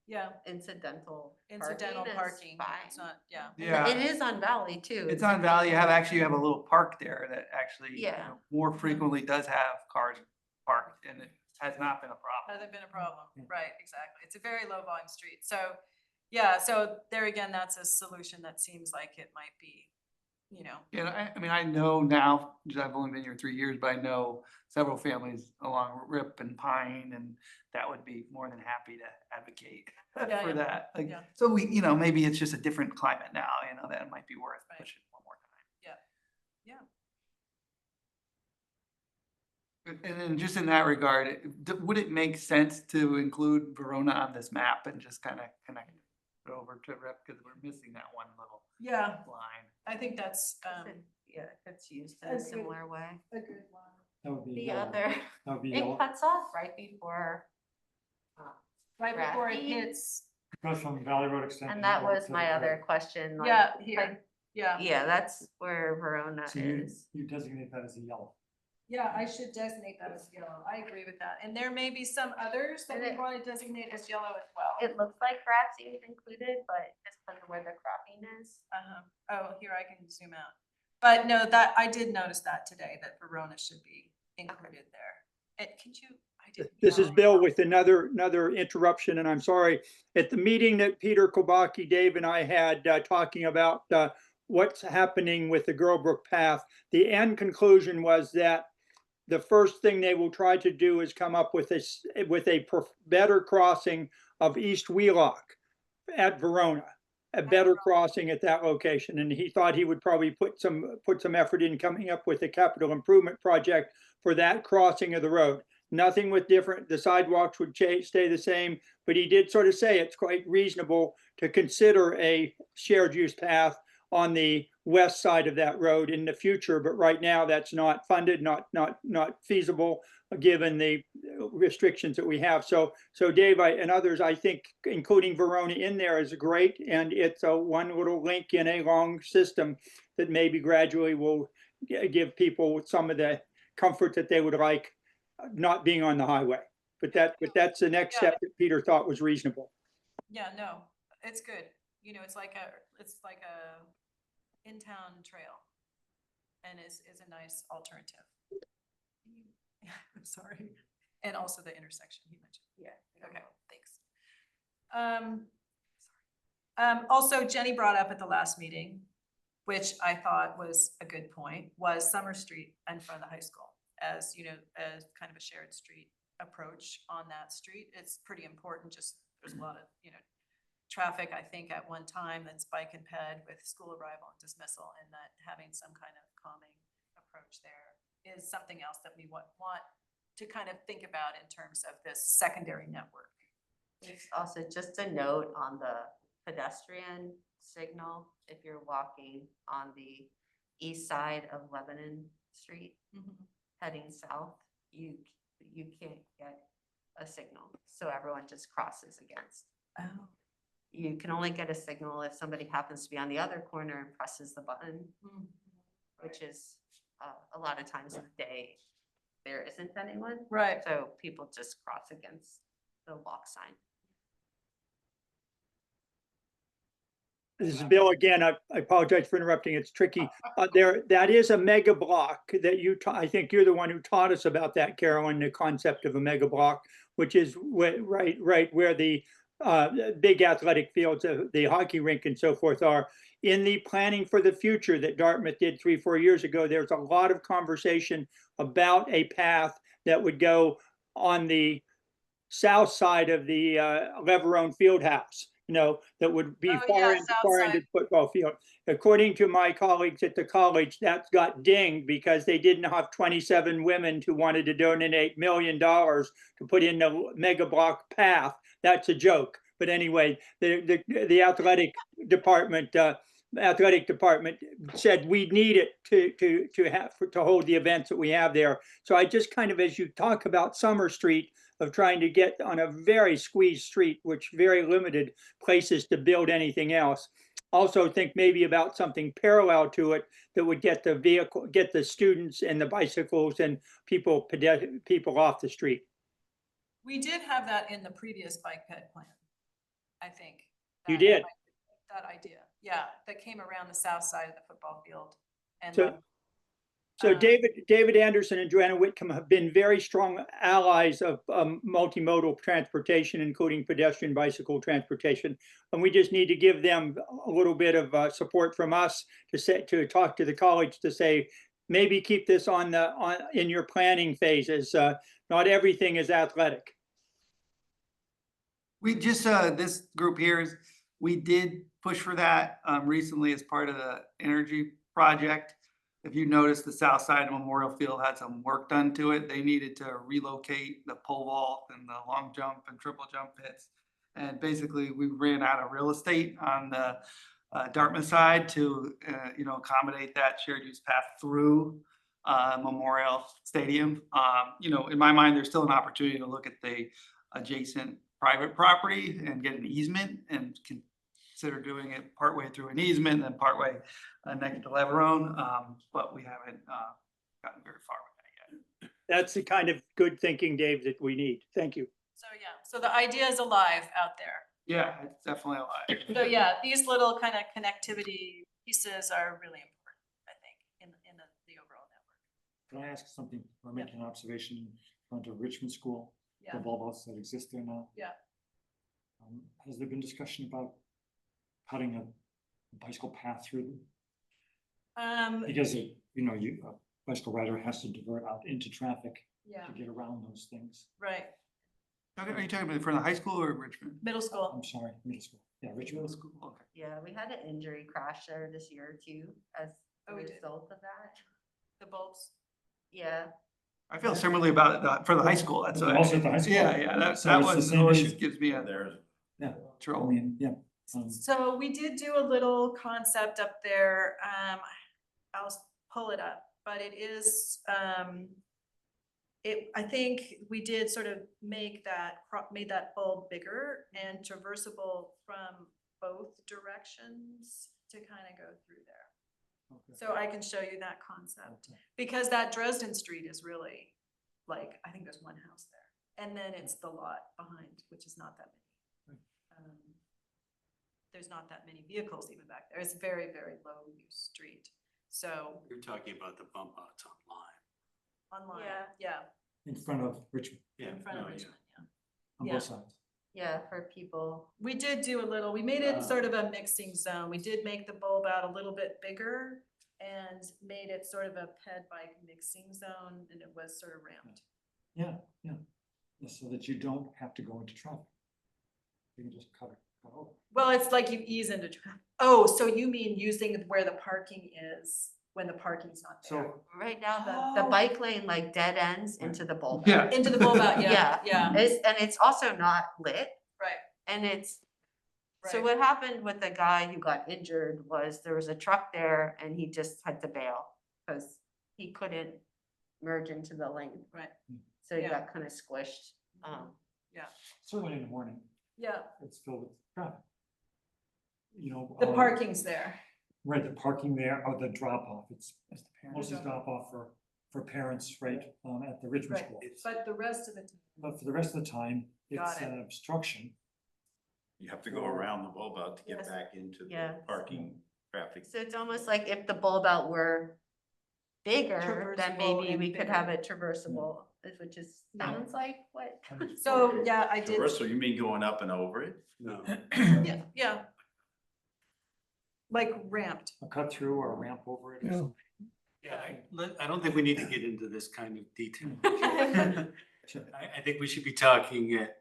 Yeah, incidental incidental is parking, fine. it's not, yeah. Yeah. It is on Valley too. It's on Valley, you have a little park there that actually, Yeah. more frequently does have cars parked, and it has not been a problem. Hasn't been a problem, right, exactly. It's a very low volume street, so, yeah, so there again, that's a solution that seems like it might be, Yeah, I mean, I know now, 'cause I've only been here 3 years, but I know several families along Rip and Pine, and that would be more than happy to advocate Yeah, for yeah, that. Like, yeah. so maybe it's just a different climate now, that it might be worth Right. pushing one more time. yeah. And then just in that regard, would it make sense to include Verona on this map and just kind of connect it over to Rip, because we're missing that one little Yeah, line? I think that's, Yeah, it's used in a a good- similar way. a good one. That would be The yellow. other, That would be it yellow. cuts off right before. Right before it Graphene. hits, Goes from Valley Road Extension. And that over was to my the other road. question. like- yeah, like, here, yeah. Yeah, that's where Verona So you, is. you designate that as a yellow. Yeah, I should designate that as yellow. I agree with that. And there may be some others that And we it- want to designate as yellow as well. It looks like grassy is included, but just because of where the cropping is. Oh, here I can zoom out. But no, that, I did notice that today, that Verona should be included there. I didn't. This is know. Bill with another interruption, and I'm sorry. At the meeting that Peter Kobaki, Dave, and I had talking about what's happening with the Girlbrook Path, the end conclusion was that the first thing they will try to do is come up with better crossing of East Wheelock at Verona, a better crossing at that location. And he thought he would probably put some effort in coming up with a capital improvement project for that crossing of the road. nothing with different, the sidewalks would stay the same, but he did sort of say it's quite reasonable to consider a shared use path on the west side of that road in the future, but right now that's not funded, not feasible, given the restrictions that we have. So Dave, and others, I think, including Verona in there is great, and it's a one little link in a long system that maybe gradually will give people some of the comfort that they would like, not being on the highway. But that's the next Yeah. step that Peter thought was reasonable. Yeah, no, it's good. You know, it's like a in-town trail and is a nice alternative. I'm sorry. And also the intersection you mentioned. Yeah. Okay, thanks. Also, Jenny brought up at the last meeting, which I thought was a good point, was Summer Street in front of the high school as, you know, as kind of a shared street approach on that street. It's pretty important. Just there's a lot of, you know, traffic, I think, at one time that's bike and ped with school arrival and dismissal, and that having some kind of calming approach there is something else that we want to kind of think about in terms of this secondary network. It's also just a note on the pedestrian signal, if you're walking on the east side of Lebanon Street heading south, you can't get a signal, so everyone just crosses against. Oh. You can only get a signal if somebody happens to be on the other corner and presses the button, which is a lot of times of the day there isn't anyone. Right. So people just cross against the walk sign. This is Bill again. I apologize for interrupting. It's tricky. That is a mega block that I think you're the one who taught us about that, Carolyn, the concept of a mega block, which is right where the big athletic fields, the hockey rink and so forth are. In the planning for the future that Dartmouth did 3-4 years ago, there's a lot of conversation about a path that would go on the south side of the Leverone Fieldhouse, you know, that would be far into the football field. According to my colleagues at the college, that got dinged because they didn't have 27 women who wanted to donate $1 million to put in the mega block path. That's a joke. But anyway, the athletic department said we need it to hold the events that we have there. So I just kind of, as you talk about Summer Street, of trying to get on a very squeezed street, which very limited places to build anything else. Also think maybe about something parallel to it that would get the students and the bicycles and people off the street. We did have that in the previous bike ped plan, I think. You did. That idea, yeah, that came around the south side of the football field. And So David Anderson and Joanna Whitcomb have been very strong allies of multimodal transportation, including pedestrian bicycle transportation. And we just need to give them a little bit of support from us to talk to the college to say, maybe keep this in your planning phases. Not everything is athletic. We just, this group here, we did push for that recently as part of the energy project. If you notice, the south side of Memorial Field had some work done to it. They needed to relocate the pole vault and the long jump and triple jump pits. And basically we ran out of real estate on the Dartmouth side to accommodate that shared use path through Memorial Stadium. In my mind, there's still an opportunity to look at the adjacent private property and get an easement and consider doing it partway through an easement and then partway next to Leverone, but we haven't gotten very far with that yet. That's the kind of good thinking, Dave, that we need. Thank you. so yeah, so the idea is alive out there. Yeah, it's definitely alive. So yeah, these little kind of connectivity pieces are really important, I think, in the overall network. Can I ask something, or make an observation in front of Richmond School, Yeah. the bulbouts that exist there now? Yeah. Has there been discussion about cutting a bicycle path through them? Because a bicycle rider has to divert out into traffic Yeah, to get around those things. right. Are you talking about in front of the high school or Richmond? Middle school. I'm sorry, middle school. Yeah, Richmond. Middle school, okay. Yeah, we had an injury crash there this year too, as a Oh, we did. result of that. The bulbs. Yeah, I feel similarly about it for the high school. That's what. Also at the high school? Yeah, that, So that it's the one same always issue. gives me a There's, Yeah, I troll. mean, yeah. So we did do a little concept up there. I'll pull it up, but it is, I think we did sort of made that bulb bigger and traversable from both directions to kind of go through there. Okay. So I can show you that concept, Okay. because that Dresden Street is really, like, I think there's one house there. And then it's the lot behind, which is not that many. There's not that many vehicles even back there. It's a very, very low use street. So You're talking about the bump outs online. online, Yeah. yeah, In front of Richmond, Yeah. in front of no, yeah. Richmond, yeah. on Yeah. both sides. Yeah, for people. We did do a little, we made it sort of a mixing zone. We did make the bulb out a little bit bigger and made it sort of a ped bike mixing zone, and it was sort of ramped. Yeah, yeah. Yeah, so that you don't have to go into traffic. You can just cut over. Well, it's like you ease into traffic. Oh, so you mean using where the parking is when the parking's not there? So, Right now, the Oh. bike lane like dead ends into the bulb. Yeah. Into the bulb out, yeah, Yeah. yeah, And it's also not lit, right, and it's, so right. what happened with the guy who got injured was there was a truck there and he just had to bail because he couldn't merge into the lane. Right. So he Yeah. got kind of squished. certainly in the morning, Yeah, it's filled with traffic. You know. the parking's there. Right, the parking there or the drop off, it's As the parent. mostly drop off for parents, right, at the Richmond Right. School. But the rest of the time, But for the rest of the time, Got it's it. an obstruction. you have to go around the bulb out to get Yes. back into the Yeah. parking traffic. So it's almost like if the bulb out were bigger, then Traversable maybe and we could bigger. have it traversable, which is, Yeah. sounds like what? so, yeah, I did, Traversal, you mean going up and over it? No, yeah, yeah. Like ramped. A cut through or a ramp over it or something. yeah, I don't think we need to get into this kind of detail. Sure. I think we should be talking at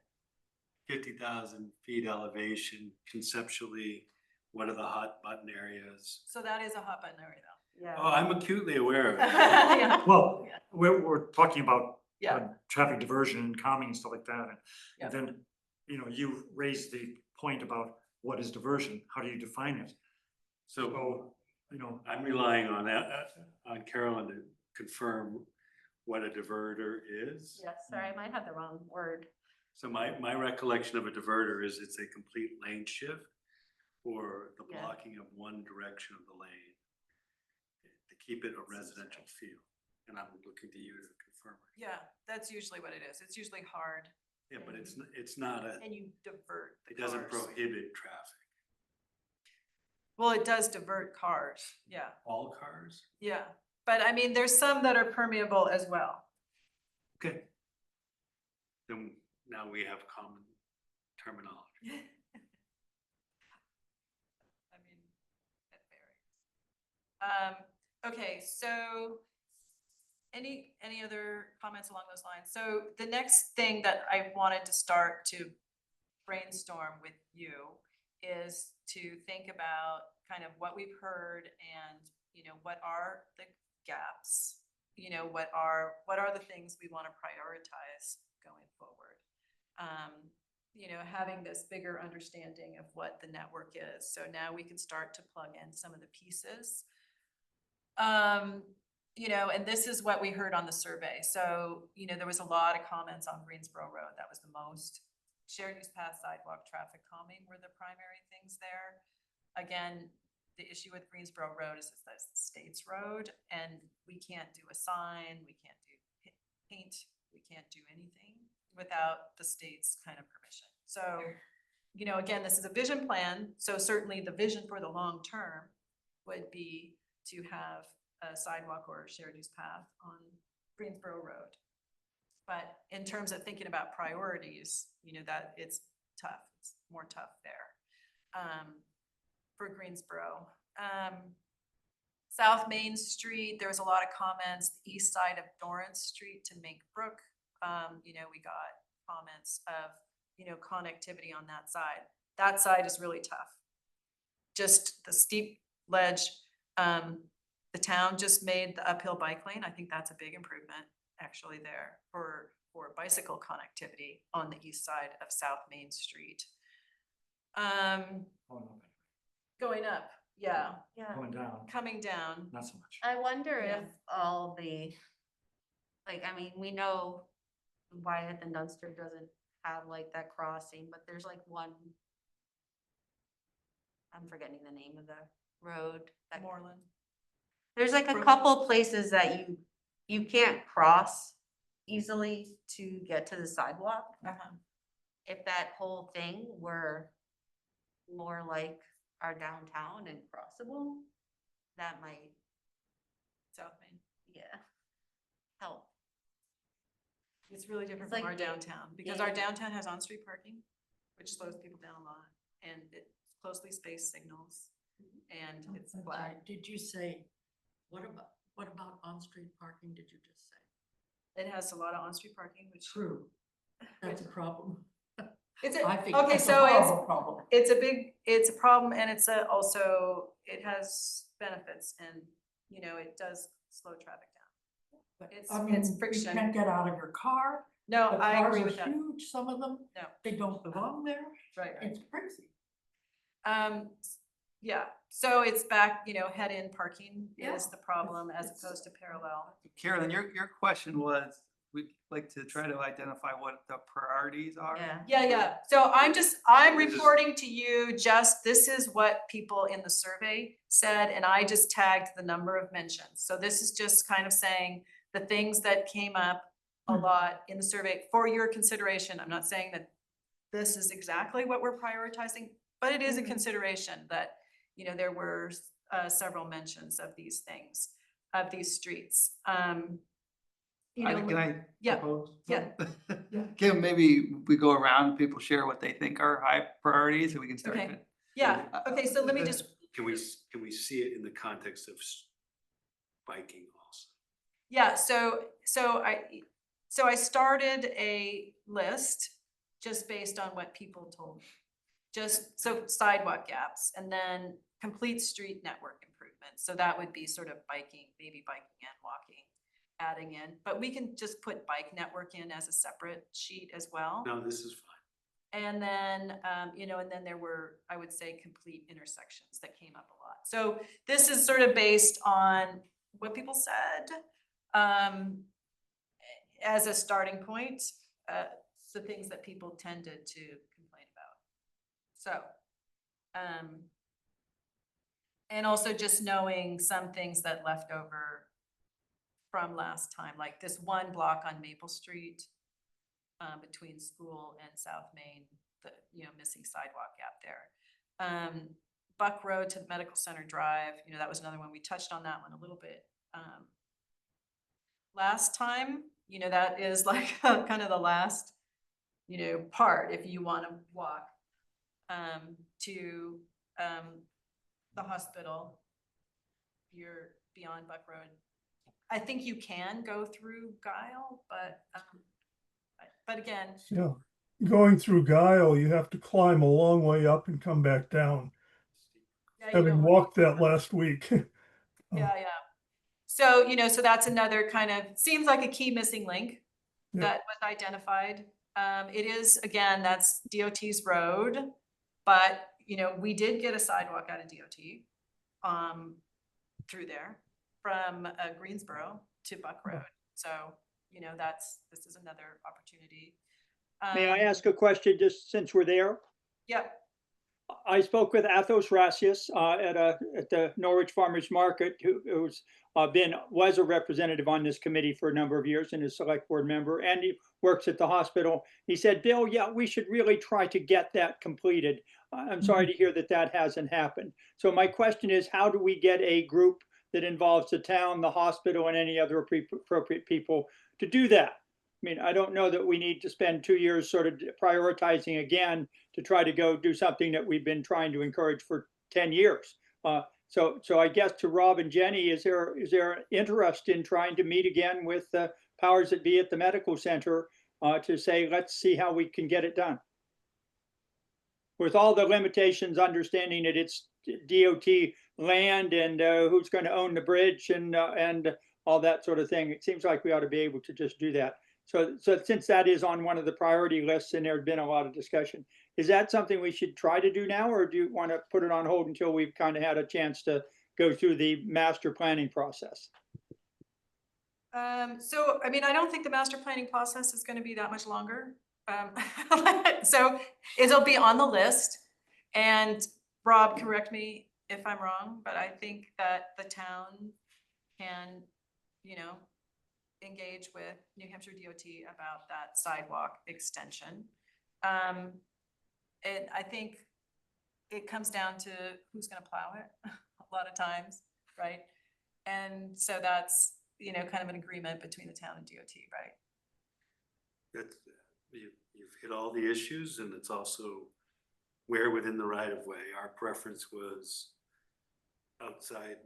50,000 feet elevation conceptually. What are the hot button areas? So that is a hot button area though. Yeah. Oh, I'm acutely aware of it. Yeah, Well, Yeah. we're talking about yeah, traffic diversion and calming and stuff like that. Yeah. And then, you know, you raised the point about what is diversion, how do you define it? So So, you know, I'm relying on Carolyn to confirm what a diverter is. Yeah, sorry, I might have the wrong word. So my recollection of a diverter is it's a complete lane shift or the Yeah. blocking of one direction of the lane to keep it a residential feel. And I'm looking to you to confirm it. yeah, that's usually what it is. It's usually hard Yeah, but it's not and you divert the it doesn't cars. prohibit traffic. Well, it does divert cars, yeah, All cars? yeah. But I mean, there's some that are permeable as well. Okay. Then now we have common terminology. I mean, it varies. Okay, so any other comments along those lines? So the next thing that I wanted to start to brainstorm with you is to think about kind of what we've heard and, you know, what are the gaps? You know, what are the things we want to prioritize going forward? You know, having this bigger understanding of what the network is. So now we can start to plug in some of the pieces. You know, and this is what we heard on the survey. So, you know, there was a lot of comments on Greensboro Road. That was the most. Shared use path, sidewalk, traffic calming were the primary things there. Again, the issue with Greensboro Road is it's the state's road and we can't do a sign, we can't do paint, we can't do anything without the state's kind of permission. So, you know, again, this is a vision plan. So certainly the vision for the long term would be to have a sidewalk or a shared use path on Greensboro Road. But in terms of thinking about priorities, you know, that it's tough, it's more tough there. For Greensboro. South Main Street, there was a lot of comments, the east side of Dorrance Street to Mink Brook. You know, we got comments of, you know, connectivity on that side. That side is really tough. Just the steep ledge. The town just made the uphill bike lane. I think that's a big improvement. actually there for bicycle connectivity on the east side of South Main Street. Oh, no, Going up, yeah, Yeah. going down, coming down. not so much. I wonder Yeah. if all the, like, I mean, we know Wyatt and Dunster doesn't have like that crossing, but there's like one. I'm forgetting the name of the road. that- Moreland. There's like a Brook- couple places that you can't cross easily to get to the sidewalk. Uh-huh. If that whole thing were more like our downtown and crossable, that might, South Main. yeah, help. It's really different It's from our like downtown, because our yeah. downtown has on-street parking, which slows people down a lot, and it's closely spaced signals, and it's I'm black. sorry, did you say, what about on-street parking, did you just say? It has a lot of on-street parking, which. True, that's a problem. It's I think okay, that's a so horrible problem. it's a problem, and it's also, it has benefits, and, you know, it does slow traffic down. But, it's- I mean, it's you friction. can't get out of your car. No, The I cars agree are with that, huge, some of them. No. They don't belong there. right, right. It's crazy. Yeah, so it's back, you know, head-in parking Yeah, is the problem as it's- opposed to parallel. Carolyn, your question was, we'd like to try to identify what the priorities are. Yeah. Yeah, so I'm This is- reporting to you this is what people in the survey said, and I just tagged the number of mentions. So this is just kind of saying the things that came up a lot in the survey for your consideration. I'm not saying that this is exactly what we're prioritizing, but it is a consideration that, you know, there were several mentions of these things, of these streets. You know, Can I yeah, propose? yeah. Kim, maybe we go around, people share what they think are high priorities, and we can start. Okay. it. Yeah, okay, so let me just, Can we see it in the context of biking also? yeah, so I started a list just based on what people told me. Just so sidewalk gaps, and then complete street network improvements. So that would be sort of biking, maybe biking and walking, adding in, but we can just put bike network in as a separate sheet as well. No, this is fine. And then, you know, and then there were, I would say, complete intersections that came up a lot. So this is sort of based on what people said, as a starting point, the things that people tended to complain about. So, and also just knowing some things that left over from last time, like this one block on Maple Street, between school and South Main, the, you know, missing sidewalk gap there. Buck Road to Medical Center Drive, you know, that was another one. We touched on that one a little bit. Last time, you know, that is like kind of the last, you know, part if you want to walk to the hospital. You're beyond Buck Road. I think you can go through Guile, but again, Yeah, going through Guile, you have to climb a long way up and come back down. yeah, you Having don't- walked that last week. Yeah. So, you know, so that's another kind of, seems like a key missing link Yeah. that was identified. It is, again, that's DOT's road, but, you know, we did get a sidewalk out of DOT through there from Greensboro to Buck Road. So, you know, this is another opportunity. May I ask a question just since we're there? Yep. I spoke with Athos Rasius at the Norwich Farmers Market, who's was a representative on this committee for a number of years and is a select board member, and he works at the hospital. He said, Bill, yeah, we should really try to get that completed. I'm sorry to hear that that hasn't happened. So my question is, how do we get a group that involves the town, the hospital, and any other appropriate people to do that? I mean, I don't know that we need to spend 2 years sort of prioritizing again to try to go do something that we've been trying to encourage for 10 years. So I guess to Rob and Jenny, is there interest in trying to meet again with the powers that be at the medical center to say, let's see how we can get it done? With all the limitations, understanding that it's DOT land and who's going to own the bridge and all that sort of thing. It seems like we ought to be able to just do that. So since that is on one of the priority lists and there's been a lot of discussion, is that something we should try to do now, or do you want to put it on hold until we've kind of had a chance to go through the master planning process? So, I mean, I don't think the master planning process is gonna be that much longer. So it'll be on the list. And Rob, correct me if I'm wrong, but I think that the town can, engage with New Hampshire DOT about that sidewalk extension. And I think it comes down to who's gonna plow it a lot of times, right? And so that's, kind of an agreement between the town and DOT, right? That's, you've hit all the issues, and it's also where within the right of way. Our preference was outside,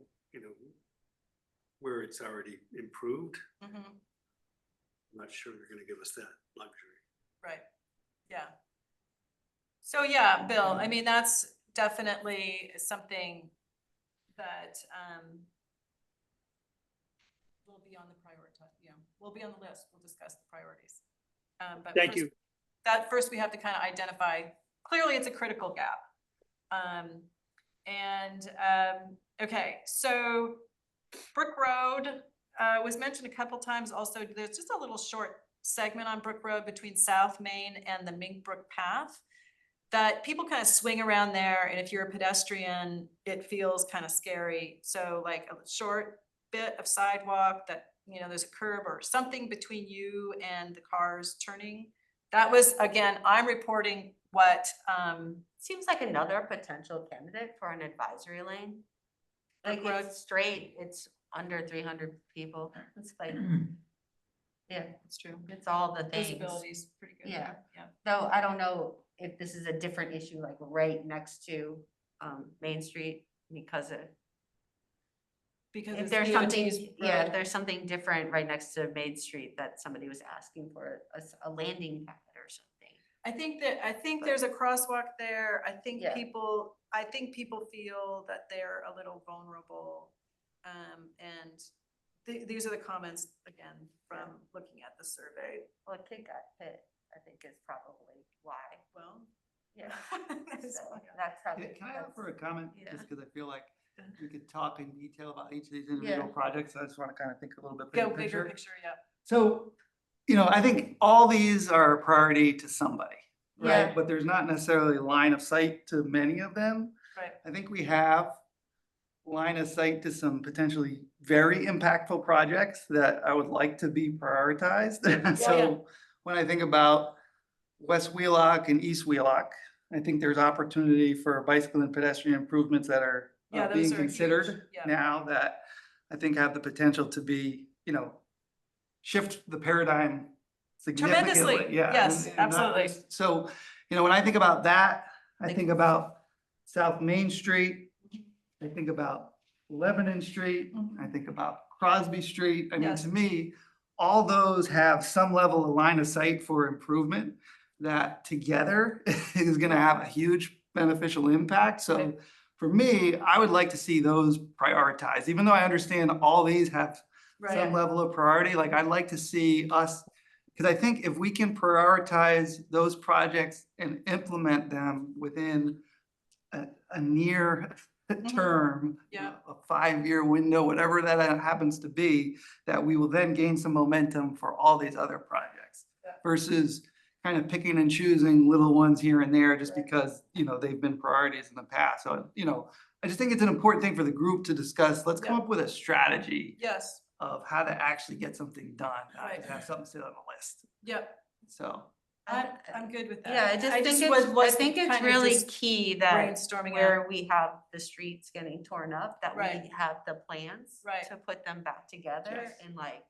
where it's already improved. Mhm. I'm not sure they're gonna give us that luxury. Right, yeah. So, yeah, Bill, I mean, that's definitely something that, will be on the will be on the list, we'll discuss the priorities. But Thank first- you. First we have to kind of identify, clearly it's a critical gap. Okay, so Brook Road, was mentioned a couple times also. There's just a little short segment on Brook Road between South Main and the Mink Brook Path that people kind of swing around there, and if you're a pedestrian, it feels kind of scary. So like a short bit of sidewalk that, there's a curb or something between you and the cars turning. That was, again, I'm reporting what, Seems like another potential candidate for an advisory lane. Like Brook Road. it's straight, it's under 300 people. It's like, yeah, it's true. it's all the things. Visibility's pretty good. Yeah. Yeah. Though I don't know if this is a different issue, like right next to Main Street, because Because if it's there's DOT's something, yeah, road. if there's something different right next to Main Street that somebody was asking for a landing pad or something. I think there's a crosswalk there. I think Yeah. people feel that they're a little vulnerable. And these are the comments, again, from looking at the survey. Well, a kid got hit, I think is probably why. Well, Yeah. that's So fine. that's how. Can I offer a comment? Yeah. Just because I feel like we could talk in detail about each of these individual projects. I just want to kind of think a little bit Go bigger bigger picture. picture, yeah. So, I think all these are a priority to somebody, right? Yeah. But there's not necessarily line of sight to many of them. Right. I think we have line of sight to some potentially very impactful projects that I would like to be prioritized. So when I think about West Wheelock and East Wheelock, I think there's opportunity for bicycle and pedestrian improvements that are Yeah, those being are huge. considered Yeah. now that I think have the potential to be, shift the paradigm significantly. Tremendously. Yeah. Yes, and not absolutely. just- So, when I think about that, I think about South Main Street. I think about Lebanon Street. I think about Crosby Street. I mean, Yes. to me, all those have some level of line of sight for improvement that together is gonna have a huge beneficial impact. So Right. for me, I would like to see those prioritized, even though I understand all these have some Right. level of priority. Like I'd like to see us, because I think if we can prioritize those projects and implement them within a near term, Yeah. a 5-year window, whatever that happens to be, that we will then gain some momentum for all these other projects Yeah. versus kind of picking and choosing little ones here and there just Right. because, they've been priorities in the past. So, I just think it's an important thing for the group to discuss. Let's come Yeah. up with a strategy Yes, of how to actually get something done, not Right. just have something sit on the list. yep, So. I'm good with that. Yeah, I was think it's kind of really just key that brainstorming where we have the streets getting torn up, that Right. we have the plans Right. to put them back together Yes. in like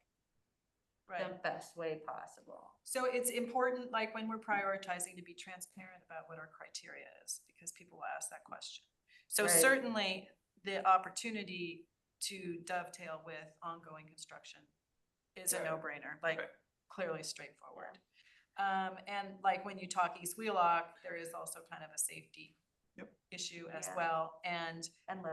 the Right. best way possible. So it's important, like when we're prioritizing, to be transparent about what our criteria is, because people will ask that question. So Right. certainly the opportunity to dovetail with ongoing construction is a no-brainer, like Right. clearly straightforward. And like when you talk East Wheelock, there is also kind of a safety Yep. issue as Yeah. well. And And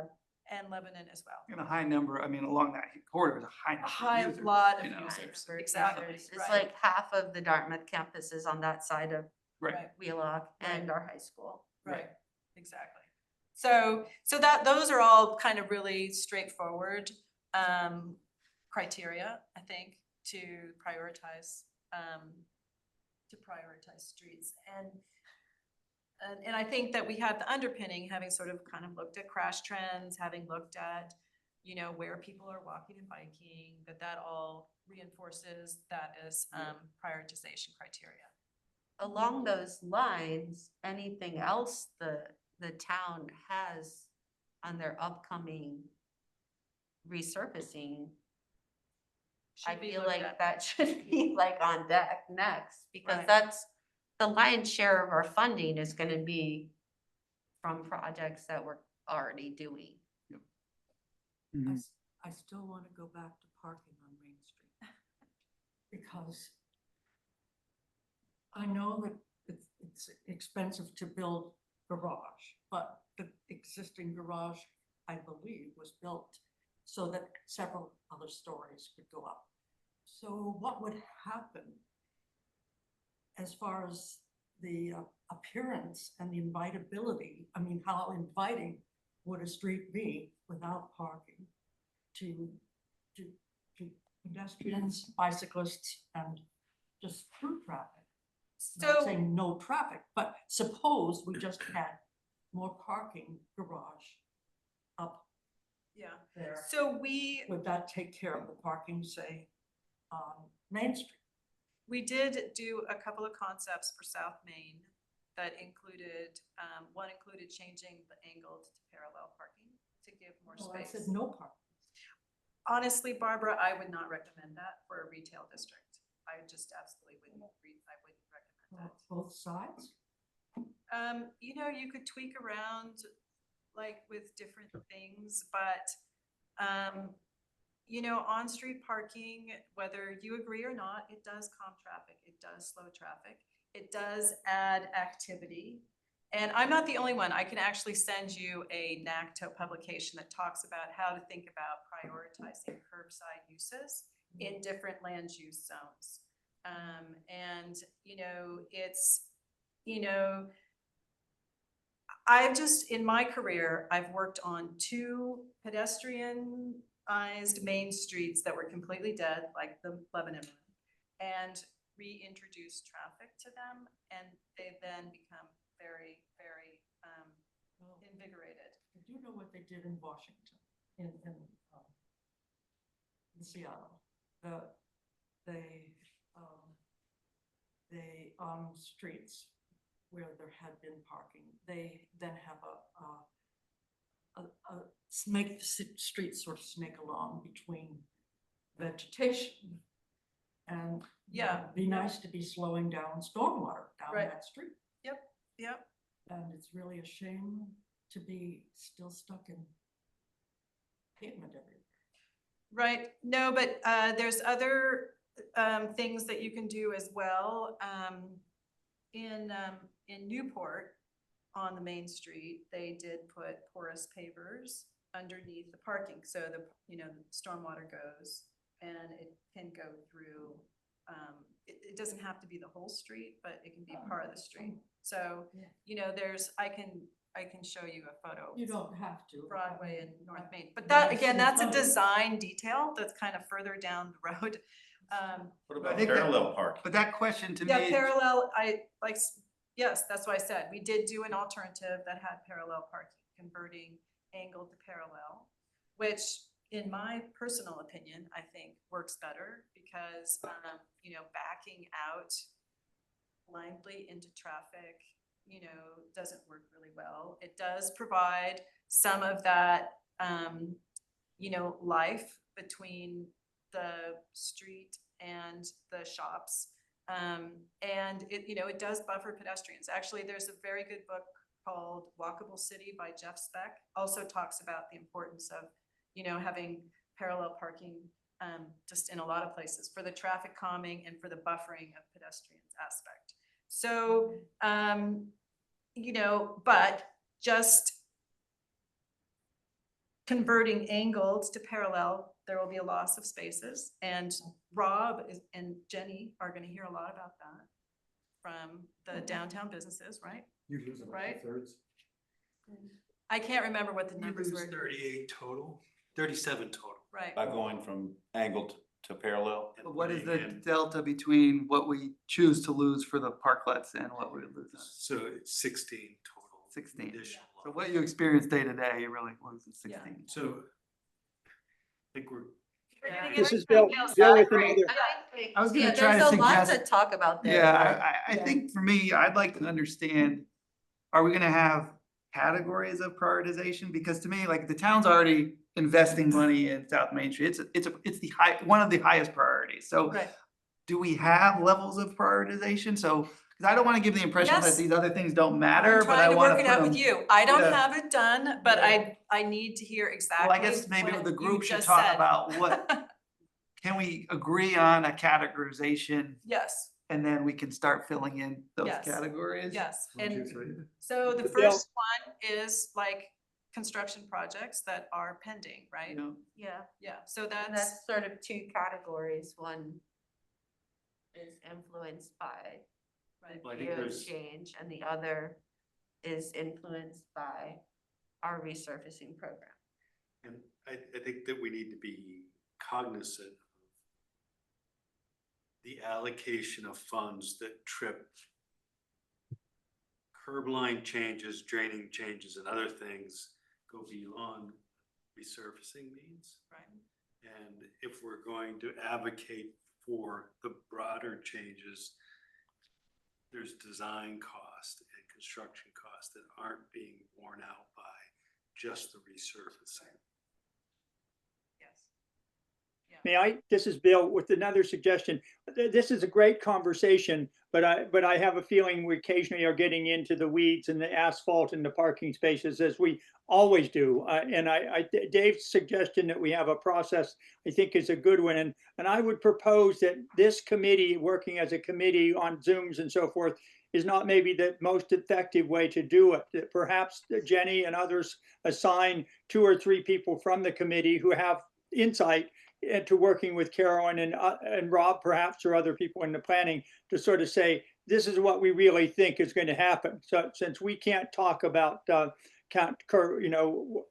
and Lebanon as well. And a high number, I mean, along that corridor is a high number A of high users, lot you of know. users, Right. exactly, It's right. like half of the Dartmouth campus is on that side of Right. Wheelock and our high school. Right, exactly. So that, those are all kind of really straightforward criteria, I think, to prioritize streets. And I think that we have the underpinning, having sort of kind of looked at crash trends, having looked at, you know, where people are walking and biking, that all reinforces that as prioritization criteria. Along those lines, anything else the town has on their upcoming resurfacing, I Should be feel looked like at. that should be like on deck next, because Right. that's the lion's share of our funding is gonna be from projects that we're already doing. Mhm. I still want to go back to parking on Main Street. Because I know that it's expensive to build garage, but the existing garage, I believe, was built so that several other stories could go up. So what would happen as far as the appearance and the invitability? I mean, how inviting would a street be without parking to pedestrians, bicyclists, and just through traffic? Not So, saying no traffic, but suppose we just had more parking garage up yeah, there. so we Would that take care of the parking, say, on Main Street? We did do a couple of concepts for South Main that included, one included changing the angled to parallel parking to give more Oh, I space. said no parking. Honestly, Barbara, I would not recommend that for a retail district. I just absolutely wouldn't, I wouldn't recommend that. Both sides? You know, you could tweak around like with different things, but, you know, on-street parking, whether you agree or not, it does calm traffic, it does slow traffic, it does add activity. And I'm not the only one. I can actually send you a NACTO publication that talks about how to think about prioritizing curbside uses in different land use zones. And, you know, it's, you know, I've just, in my career, I've worked on 2 pedestrianized main streets that were completely dead, like the Lebanon one, and reintroduced traffic to them, and they then become very, very invigorated. I do know what they did in Washington, in Seattle. They on streets where there had been parking, they then have make the streets sort of snake along between vegetation. And Yeah. it'd be nice to be slowing down stormwater down Right. that street. Yep. And it's really a shame to be still stuck in pavement everywhere. Right, no, but there's other things that you can do as well. In Newport, on the main street, they did put porous pavers underneath the parking, so the, you know, stormwater goes and it can go through. It doesn't have to be the whole street, but it can be part of the street. So, Yeah. you know, I can show you a photo. You don't have to. Broadway and North Main, but Yeah, that, I again, see that's a plenty. design detail that's kind of further down the road. What I about think that- parallel parking? But that question to Yeah, me, parallel, yes, that's why I said, we did do an alternative that had parallel parking, converting angle to parallel, which in my personal opinion, I think works better because, you know, backing out blindly into traffic, you know, doesn't work really well. It does provide some of that, you know, life between the street and the shops. And it, you know, it does buffer pedestrians. Actually, there's a very good book called Walkable City by Jeff Speck, also talks about the importance of, you know, having parallel parking just in a lot of places for the traffic calming and for the buffering of pedestrians aspect. So, you know, but just converting angled to parallel, there will be a loss of spaces. And and Jenny are gonna hear a lot about that from the downtown businesses, right? You lose about Right. 2/3. I can't remember what the You numbers lose were. 38 total, 37 total. Right. By going from angled to parallel. And But what is the putting in- delta between what we choose to lose for the parklets and what we lose on So it's 16 total. 16? Additional. So what you experience day to day, you really lose in Yeah. 16. So I think we're, This is Bill with another. I was gonna Yeah, try to there's a lot suggest- to talk about there. Yeah, but- I yeah. think for me, I'd like to understand, are we gonna have categories of prioritization? Because to me, like, the town's already investing money in South Main Street. It's the one of the highest priorities. So Right. do we have levels of prioritization? So, because I don't want to give the impression that Yes. these other things don't matter, I'm but I trying to want work to it put out with them. you. I don't Yeah. have it done, but Yeah. I need to hear exactly. Well, I guess maybe what the you group should just talk said. about what, can we agree on a categorization? Yes, And then we can start filling in those Yes. categories? yes. 1, 2, And 3. so the Bill- first one is like construction projects that are pending, right? You know? Yeah, Yeah, so and that's, that's sort of two categories. One is influenced by right. well, I think geo there's, change, and the other is influenced by our resurfacing program. and I think that we need to be cognizant of the allocation of funds that trip curb line changes, draining changes, and other things go beyond resurfacing needs. Right. And if we're going to advocate for the broader changes, there's design cost and construction costs that aren't being borne out by just the resurfacing. Yes. This is Bill with another suggestion. This is a great conversation, but I have a feeling we occasionally are getting into the weeds and the asphalt and the parking spaces as we always do. And Dave's suggestion that we have a process, I think is a good one. And I would propose that this committee, working as a committee on Zooms and so forth, is not maybe the most effective way to do it. That perhaps Jenny and others assign 2 or 3 people from the committee who have insight into working with Carolyn and Rob perhaps, or other people in the planning, to sort of say, this is what we really think is going to happen. So since we can't talk about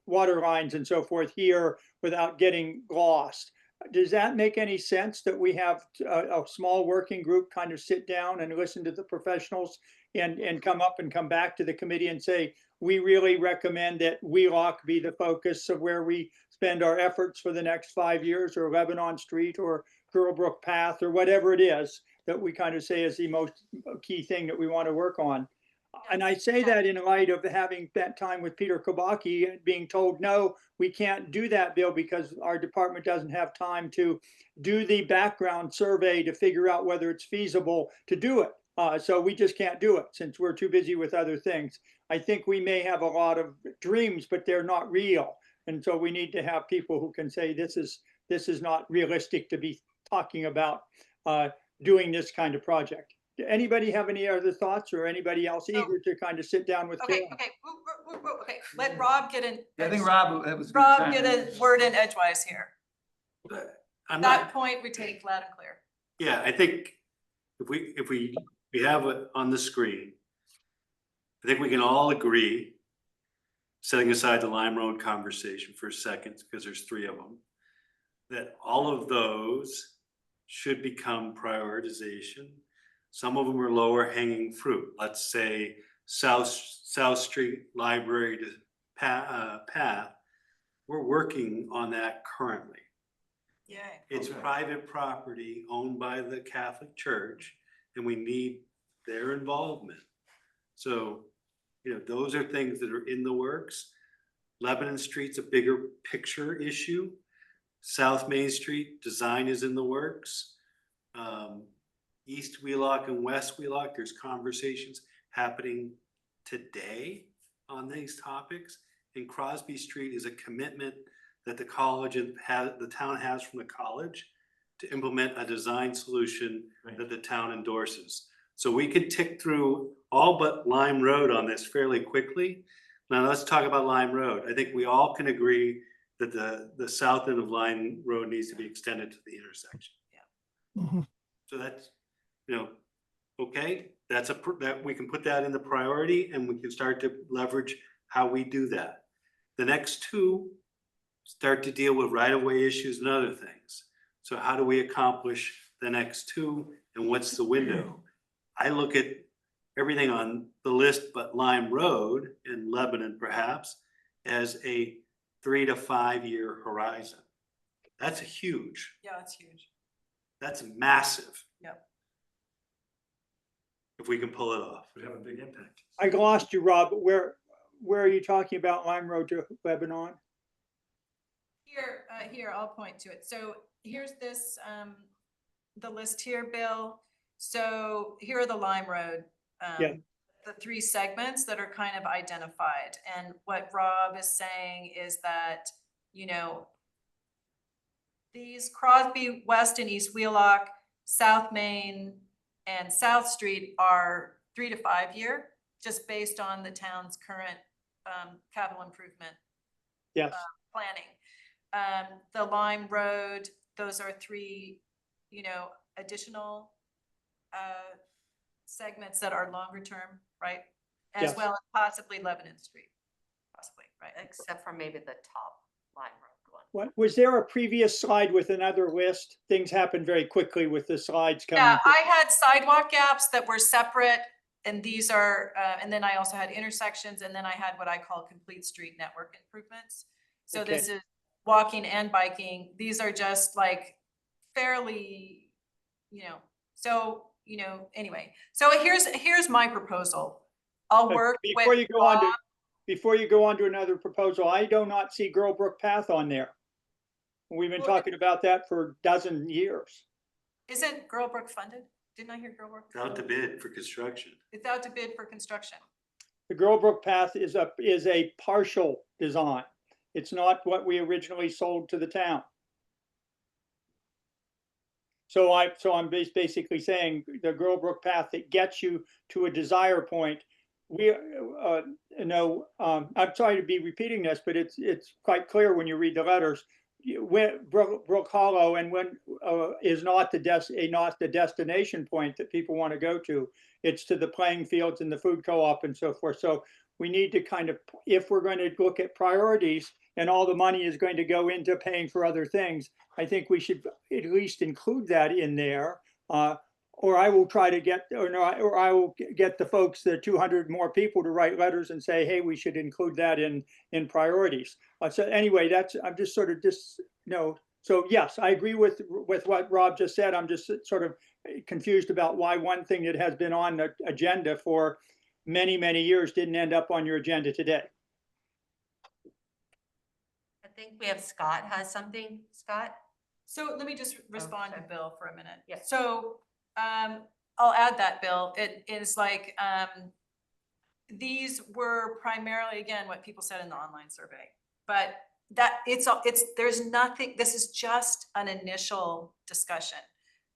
water lines and so forth here without getting lost, does that make any sense that we have a small working group kind of sit down and listen to the professionals and come back to the committee and say, we really recommend that Wheelock be the focus of where we spend our efforts for the next 5 years, or Lebanon Street or Girlbrook Path, or whatever it is that we kind of say is the most key thing that we want to work on. And I say that in light of having that time with Peter Kobaki being told, no, we can't do that, Bill, because our department doesn't have time to do the background survey to figure out whether it's feasible to do it. So we just can't do it since we're too busy with other things. I think we may have a lot of dreams, but they're not real. And so we need to have people who can say, this is not realistic to be talking about doing this kind of project. Anybody have any other thoughts, or anybody else No. eager to kind of sit down with Okay, Carol? okay, okay, let Rob get in. I think Rob, that was. a good Rob, time. get a word in edgewise here. I'm That not, point we take loud and clear. yeah, I think if we have it on the screen, I think we can all agree, setting aside the Lime Road conversation for a second, because there's 3 of them, that all of those should become prioritization. Some of them are lower hanging fruit. Let's say South Street Library to path. We're working on that currently. Yay. It's private property owned by the Catholic Church, and we need their involvement. So, those are things that are in the works. Lebanon Street's a bigger picture issue. South Main Street design is in the works. East Wheelock and West Wheelock, there's conversations happening today on these topics. And Crosby Street is a commitment that the college the town has from the college to implement a design solution that the town endorses. So we could tick through all but Lime Road on this fairly quickly. Now let's talk about Lime Road. I think we all can agree that the south end of Line Road needs to be extended to the intersection. Mhm. So that's, okay, that we can put that in the priority and we can start to leverage how we do that. The next two start to deal with right-of-way issues and other things. So how do we accomplish the next two and what's the window? I look at everything on the list but Lime Road in Lebanon perhaps as a 3 to 5 year horizon. That's huge. Yeah, it's huge. That's massive. Yep. If we can pull it off, it would have a big impact. I lost you, Rob. Where are you talking about Lime Road to Lebanon? Here, I'll point to it. So here's this, the list here, Bill. So here are the Lime Road, Yeah. the 3 segments that are kind of identified. And what Rob is saying is that, these Crosby, West and East Wheelock, South Main, and South Street are 3 to 5 year, just based on the town's current capital improvement Yes. planning. The Lime Road, those are 3, additional segments that are longer term, right? As Yes. well as possibly Lebanon Street, possibly, right? Except for maybe the top Line Road one. What, was there a previous slide with another list? Things happen very quickly with the slides coming. Yeah, I had sidewalk gaps that were separate, and these are, and then I also had intersections, and then I had what I call complete street network improvements. So Okay. this is walking and biking. These are just like fairly, anyway. So here's my proposal. I'll work with Before you go on to, Rob. before you go on to another proposal, I do not see Girlbrook Path on there. We've been Well, talking about that for a dozen years. Isn't Girlbrook funded? Didn't I hear Girlbrook? It's out to bid for construction. It's out to bid for construction. The Girlbrook Path is a partial design. It's not what we originally sold to the town. So I'm basically saying the Girlbrook Path that gets you to a desire point. I'm sorry to be repeating this, but it's quite clear when you read the letters. Brook Hollow and is not the destination point that people want to go to. It's to the playing fields and the food co-op and so forth. So we need to kind of, if we're going to look at priorities and all the money is going to go into paying for other things, I think we should at least include that in there. Or I will try to get, or I will get the folks, the 200 more people to write letters and say, hey, we should include that in priorities. So anyway, I'm just sort of so yes, I agree with what Rob just said. I'm just sort of confused about why one thing that has been on the agenda for many, many years didn't end up on your agenda today. I think we have Scott has something. Scott? So let me just respond to sorry. Bill for a minute. Yeah. So I'll add that, Bill. It is like these were primarily, again, what people said in the online survey, but that there's nothing, this is just an initial discussion.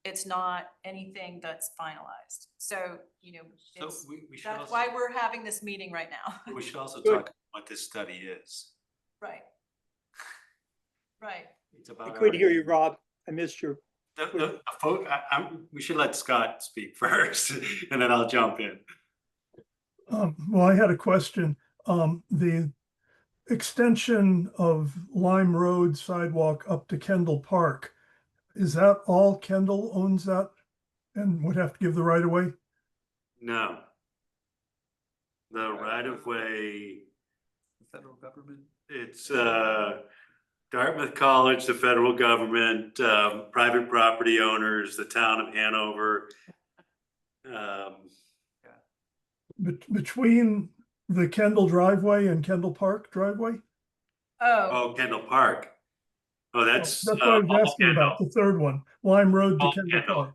It's not anything that's finalized. So, it's, we should that's also, why we're having this meeting right now. we should also Good. talk about what this study is. Right. Right. It's about. I couldn't hear you, Rob. I missed you. We should let Scott speak first and then I'll jump in. Well, I had a question. The extension of Lime Road sidewalk up to Kendall Park, is that all Kendall owns that and would have to give the right of way? No. The right of way, Federal government. it's Dartmouth College, the federal government, private property owners, the town of Hanover. Between the Kendall driveway and Kendall Park driveway? Oh, Kendall Park. Oh, that's. That's what I was asking about, the third one, Lime Road to All Kendall Kendall. Park.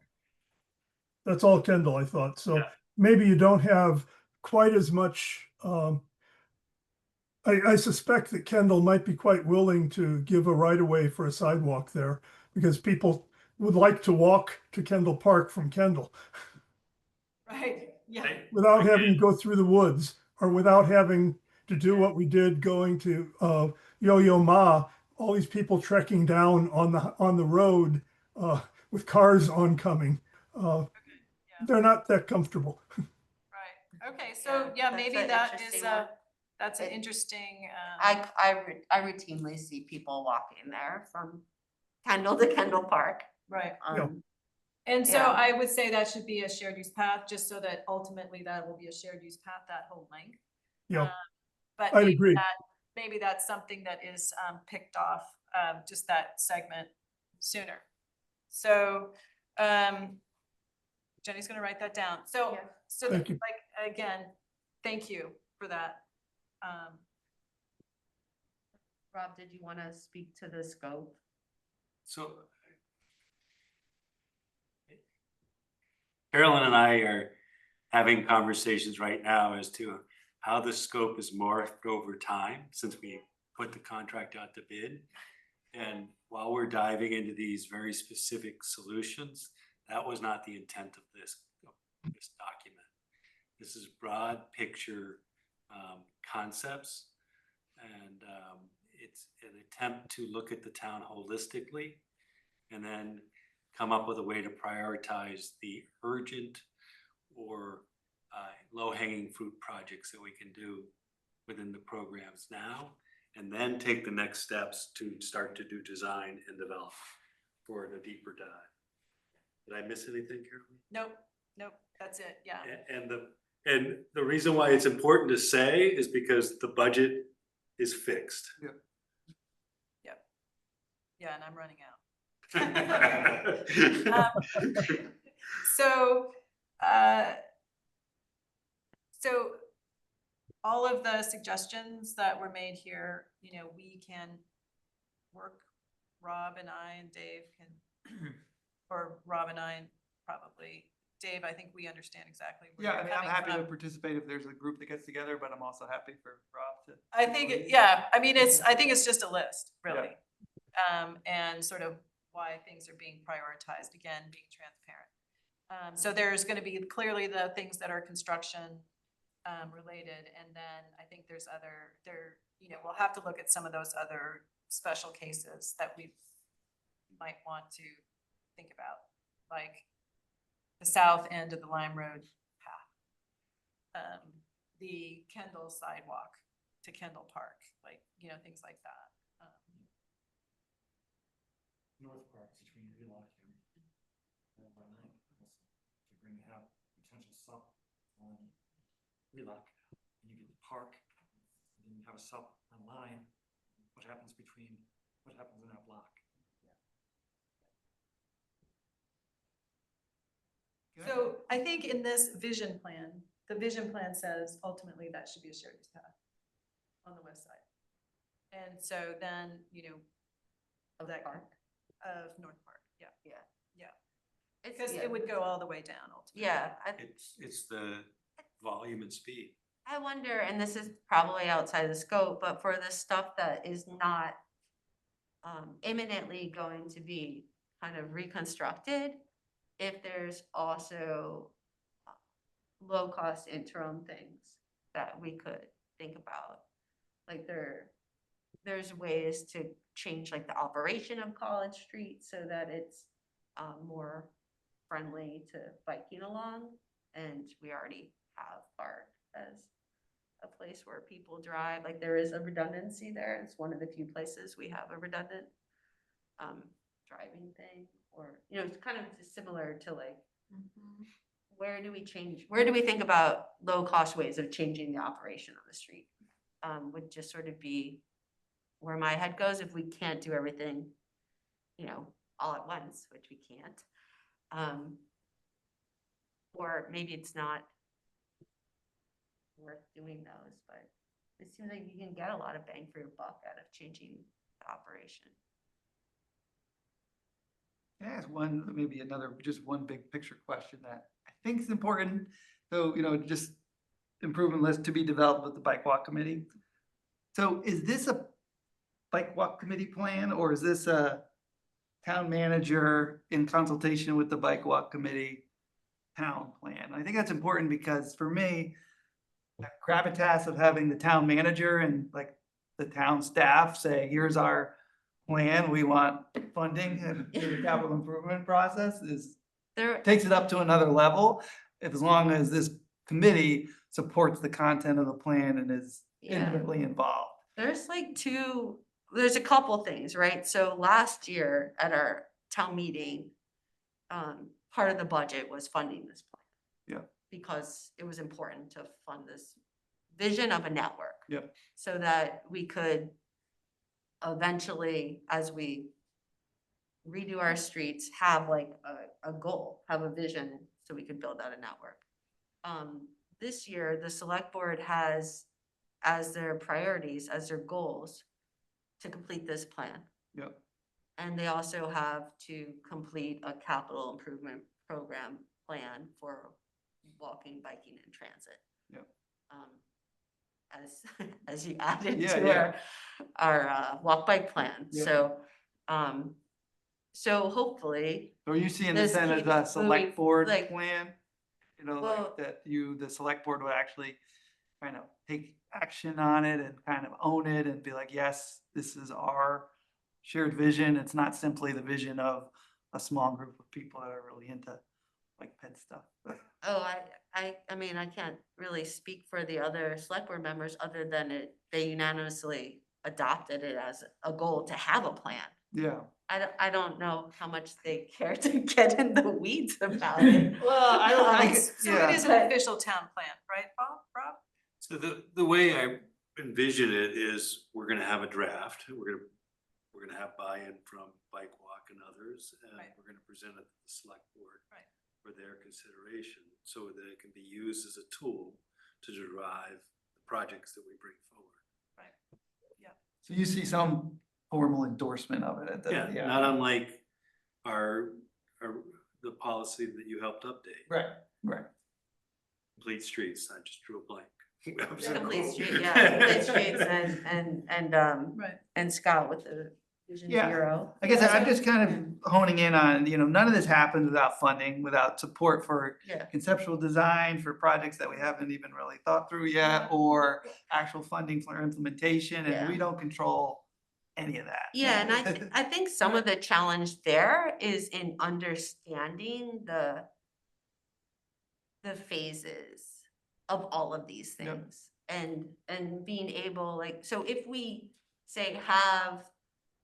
That's all Kendall, I thought. So Yeah. maybe you don't have quite as much. I suspect that Kendall might be quite willing to give a right of way for a sidewalk there because people would like to walk to Kendall Park from Kendall right. Yeah. without having to go through the woods or without having to do what we did going to Yo-Yo Ma all these people trekking down on the road, with cars oncoming. They're not that comfortable. Right, okay, so, yeah, that's maybe an that interesting is, one. that's an It- interesting, I routinely see people walking there from Kendall to Kendall Park. right. Um, And so Yeah. I would say that should be a shared use path, just so that ultimately that will be a shared use path, that whole length. Yeah, But I'd agree. maybe that's something that is picked off, just that segment sooner. So, Jenny's gonna write that down. So, Yeah. so Thank you. like, again, thank you for that. Rob, did you want to speak to the scope? So Carolyn and I are having conversations right now as to how the scope is morphed over time since we put the contract out to bid. And while we're diving into these very specific solutions, that was not the intent of this document. This is broad picture concepts, and it's an attempt to look at the town holistically and then come up with a way to prioritize the urgent or low-hanging fruit projects that we can do within the programs now, and then take the next steps to start to do design and develop for the deeper dive. Did I miss anything, Carolyn? Nope, that's it, yeah. And the reason why it's important to say is because the budget is fixed. Yeah, and I'm running out. So, so all of the suggestions that were made here, we can work, Rob and I and Dave can, or Rob and I and probably Dave, I think we understand exactly where Yeah, I you're mean, I'm coming happy to from. participate if there's a group that gets together, but I'm also happy for Rob to. I think, I think it's just a list, really. And sort of why things are being prioritized, again, being transparent. So there's gonna be clearly the things that are construction related, and then I think there's we'll have to look at some of those other special cases that we might want to think about, like the south end of the Lime Road path, the Kendall sidewalk to Kendall Park, like, things like that. North Park between Wheelock and Line, also to bring out potential sub on Wheelock, and you get the park, and then you have a sub on Line. What happens in that block? So I think in this vision plan, the vision plan says ultimately that should be a shared use path on the west side. And so then, Of that Park? of North Park, yeah. It's- Because yeah. it would go all the way down ultimately. Yeah, It's the volume and speed. I wonder, and this is probably outside the scope, but for the stuff that is not imminently going to be kind of reconstructed, if there's also low-cost interim things that we could think about. Like there's ways to change like the operation of College Street so that it's more friendly to biking along. And we already have Park as a place where people drive. Like there is a redundancy there. It's one of the few places we have a redundant driving thing, or it's kind of similar to like where do we think about low cost ways of changing the operation on the street? Would just sort of be where my head goes if we can't do everything, all at once, which we can't. Or maybe it's not worth doing those, but it seems like you can get a lot of bang for your buck out of changing the operation. Can I ask just one big picture question that I think is important? So, just improvement list to be developed with the bike walk committee. So is this a bike walk committee plan, or is this a town manager in consultation with the bike walk committee town plan? I think that's important because for me, that gravitas of having the town manager and like the town staff say, here's our plan, we want funding and the capital improvement process There, takes it up to another level. As long as this committee supports the content of the plan and is Yeah. intimately involved. there's there's a couple things, right? So last year at our town meeting, part of the budget was funding this plan. Yeah. Because it was important to fund this vision of a network. Yep. So that we could eventually, as we redo our streets, have like a goal, have a vision, so we could build out a network. This year, the select board has as their priorities, as their goals, to complete this plan. Yep. And they also have to complete a capital improvement program plan for walking, biking, and transit. Yep. As you added Yeah, to yeah. our walk bike plan. Yeah. So hopefully, So are you seeing This this then as keeps a select moving, board like- plan? You know, Well- like that the select board would actually kind of take action on it and kind of own it and be like, yes, this is our shared vision. It's not simply the vision of a small group of people that are really into like pet stuff. oh, I mean, I can't really speak for the other select board members other than they unanimously adopted it as a goal to have a plan. Yeah. I don't know how much they care to get in the weeds about it. Well, I don't, I, So yeah. it is an official town plan, right, Rob? So the way I envision it is we're gonna have a draft, we're gonna have buy-in from Bike Walk and others, and Right. we're gonna present it to the select board Right. for their consideration, so that it can be used as a tool to derive the projects that we bring forward. So you see some formal endorsement of it at the, Yeah, not unlike the policy that you helped update, Right, right. complete streets, I just drew a blank. Complete street, yeah, complete streets Right. and Scott with the Vision Yeah. Zero. I guess I'm just kind of honing in on, none of this happens without funding, without support for Yeah. conceptual design for projects that we haven't even really thought through yet, or actual funding for implementation, and we Yeah. don't control any of that. Yeah, and I think some of the challenge there is in understanding the phases of all of these Yep. things. And being able, like, so if we say have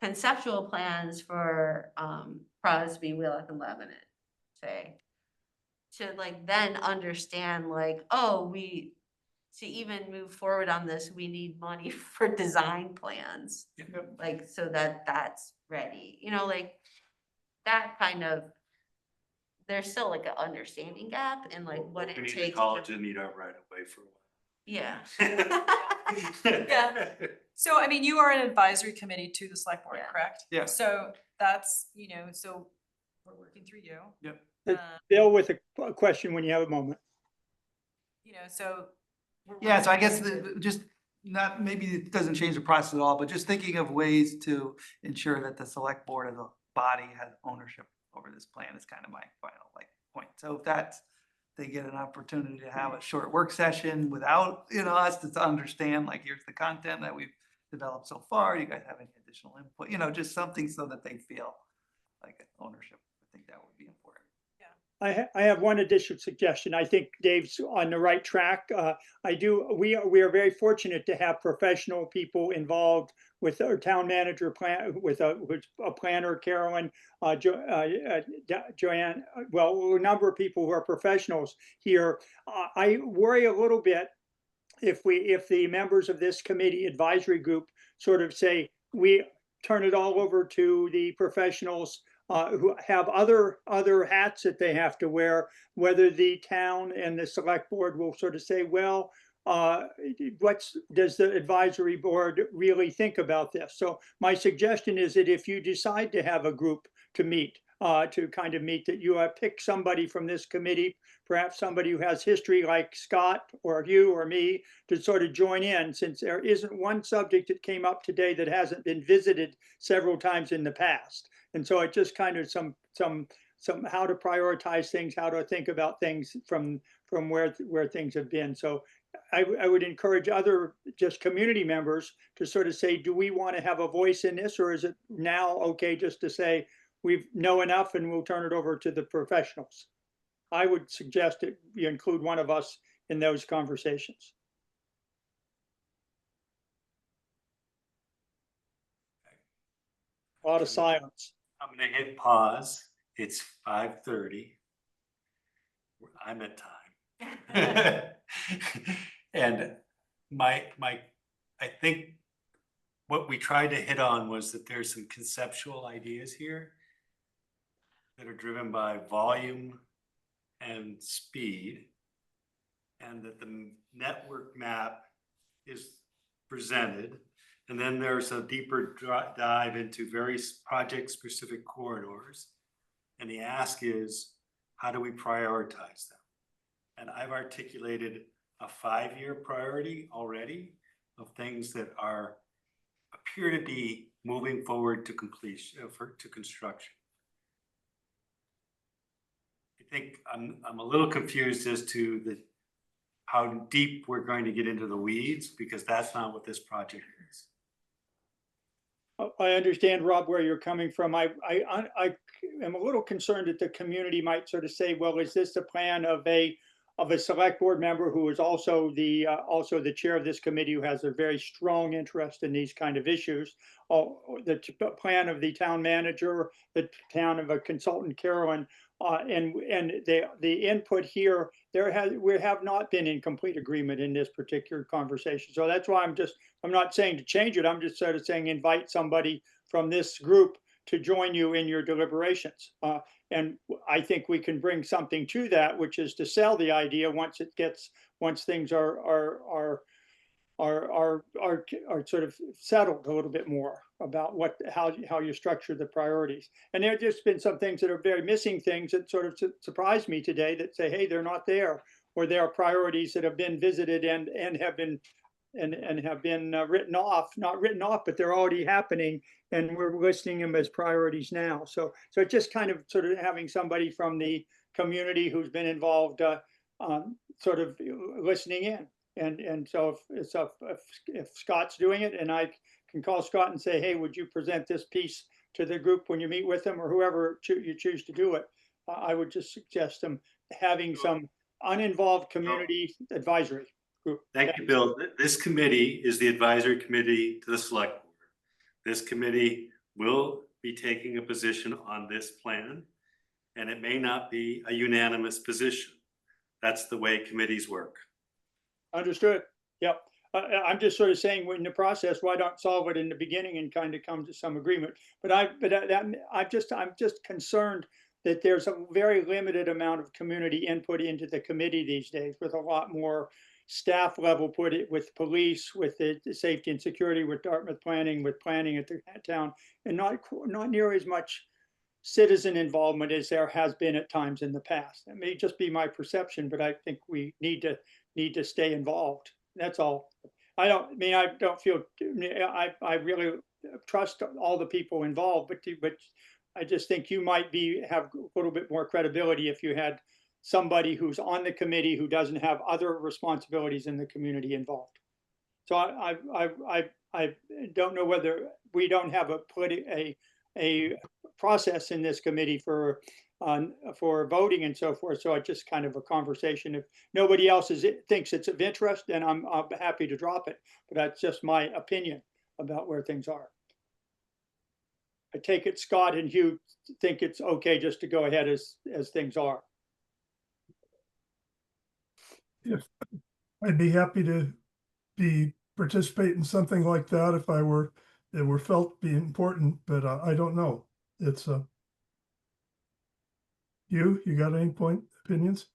conceptual plans for Crosby, Wheelock, and Lebanon, say, to like then understand like, oh, to even move forward on this, we need money for design plans. Yep. Like, so that's ready, like that kind of, there's still like an understanding gap in like what it We need takes. to college and need our right of way for a while. Yeah. Yeah. So, I mean, you are an advisory committee to the select board, Yeah. correct? Yeah. So that's, so we're working through you. Yep. Um, Bill with a question when you have a moment. So. we're Yeah, so I working guess through- just not, maybe it doesn't change the process at all, but just thinking of ways to ensure that the select board as a body has ownership over this plan is kind of my final point. So if they get an opportunity to have a short work session without, us to understand, like, here's the content that we've developed so far, you guys have any additional input, just something so that they feel like ownership. I think that would be important. I have one additional suggestion. I think Dave's on the right track. We are very fortunate to have professional people involved with our town manager plan, with a planner, Carolyn, Joanne, well, a number of people who are professionals here. I worry a little bit if the members of this committee advisory group sort of say, we turn it all over to the professionals who have other hats that they have to wear, whether the town and the select board will sort of say, well, does the advisory board really think about this? So my suggestion is that if you decide to have a group to meet, that you pick somebody from this committee, perhaps somebody who has history like Scott or you or me, to sort of join in, since there isn't one subject that came up today that hasn't been visited several times in the past. And so it just kind of some how to prioritize things, how to think about things from where things have been. So I would encourage other just community members to sort of say, do we want to have a voice in this, or is it now okay just to say we know enough and we'll turn it over to the professionals? I would suggest that you include one of us in those conversations. A lot of silence. I'm gonna hit pause. It's 5:30. I'm at time. And I think what we tried to hit on was that there's some conceptual ideas here that are driven by volume and speed, and that the network map is presented. And then there's a deeper dive into various project-specific corridors. And the ask is, how do we prioritize them? And I've articulated a 5-year priority already of things that appear to be moving forward to completion, to construction. I think I'm a little confused as to how deep we're going to get into the weeds, because that's not what this project is. I understand, Rob, where you're coming from. I am a little concerned that the community might sort of say, well, is this the plan of a select board member who is also the chair of this committee, who has a very strong interest in these kind of issues? Or the plan of the town manager, the town of a consultant, Carolyn, and the input here, we have not been in complete agreement in this particular conversation. So that's why I'm not saying to change it. I'm just sort of saying invite somebody from this group to join you in your deliberations. And I think we can bring something to that, which is to sell the idea once things are sort of settled a little bit more about how you structure the priorities. And there have just been some things that are very missing things that sort of surprised me today, that say, hey, they're not there, or there are priorities that have been visited and have been written off, not written off, but they're already happening, and we're listing them as priorities now. So just kind of sort of having somebody from the community who's been involved, sort of listening in. And so if Scott's doing it, and I can call Scott and say, hey, would you present this piece to the group when you meet with them, or whoever you choose to do it, I would just suggest them having some uninvolved community advisory group. Thank you, Bill. This committee is the advisory committee to the select board. This committee will be taking a position on this plan, and it may not be a unanimous position. That's the way committees work. Understood. Yep. I'm just sort of saying, in the process, why don't solve it in the beginning and kind of come to some agreement? But I'm just concerned that there's a very limited amount of community input into the committee these days, with a lot more staff level put it with police, with the safety and security, with Dartmouth planning, with planning at the town, and not near as much citizen involvement as there has been at times in the past. That may just be my perception, but I think we need to stay involved. That's all. I don't feel, I really trust all the people involved, but I just think you might have a little bit more credibility if you had somebody who's on the committee who doesn't have other responsibilities in the community involved. So I don't know whether we don't have a process in this committee for voting and so forth. So it's just kind of a conversation. If nobody else thinks it's of interest, then I'm happy to drop it. But that's just my opinion about where things are. I take it Scott and Hugh think it's okay just to go ahead as things are. If I'd be happy to participate in something like that if it were felt to be important, but I don't know. It's you got any opinions?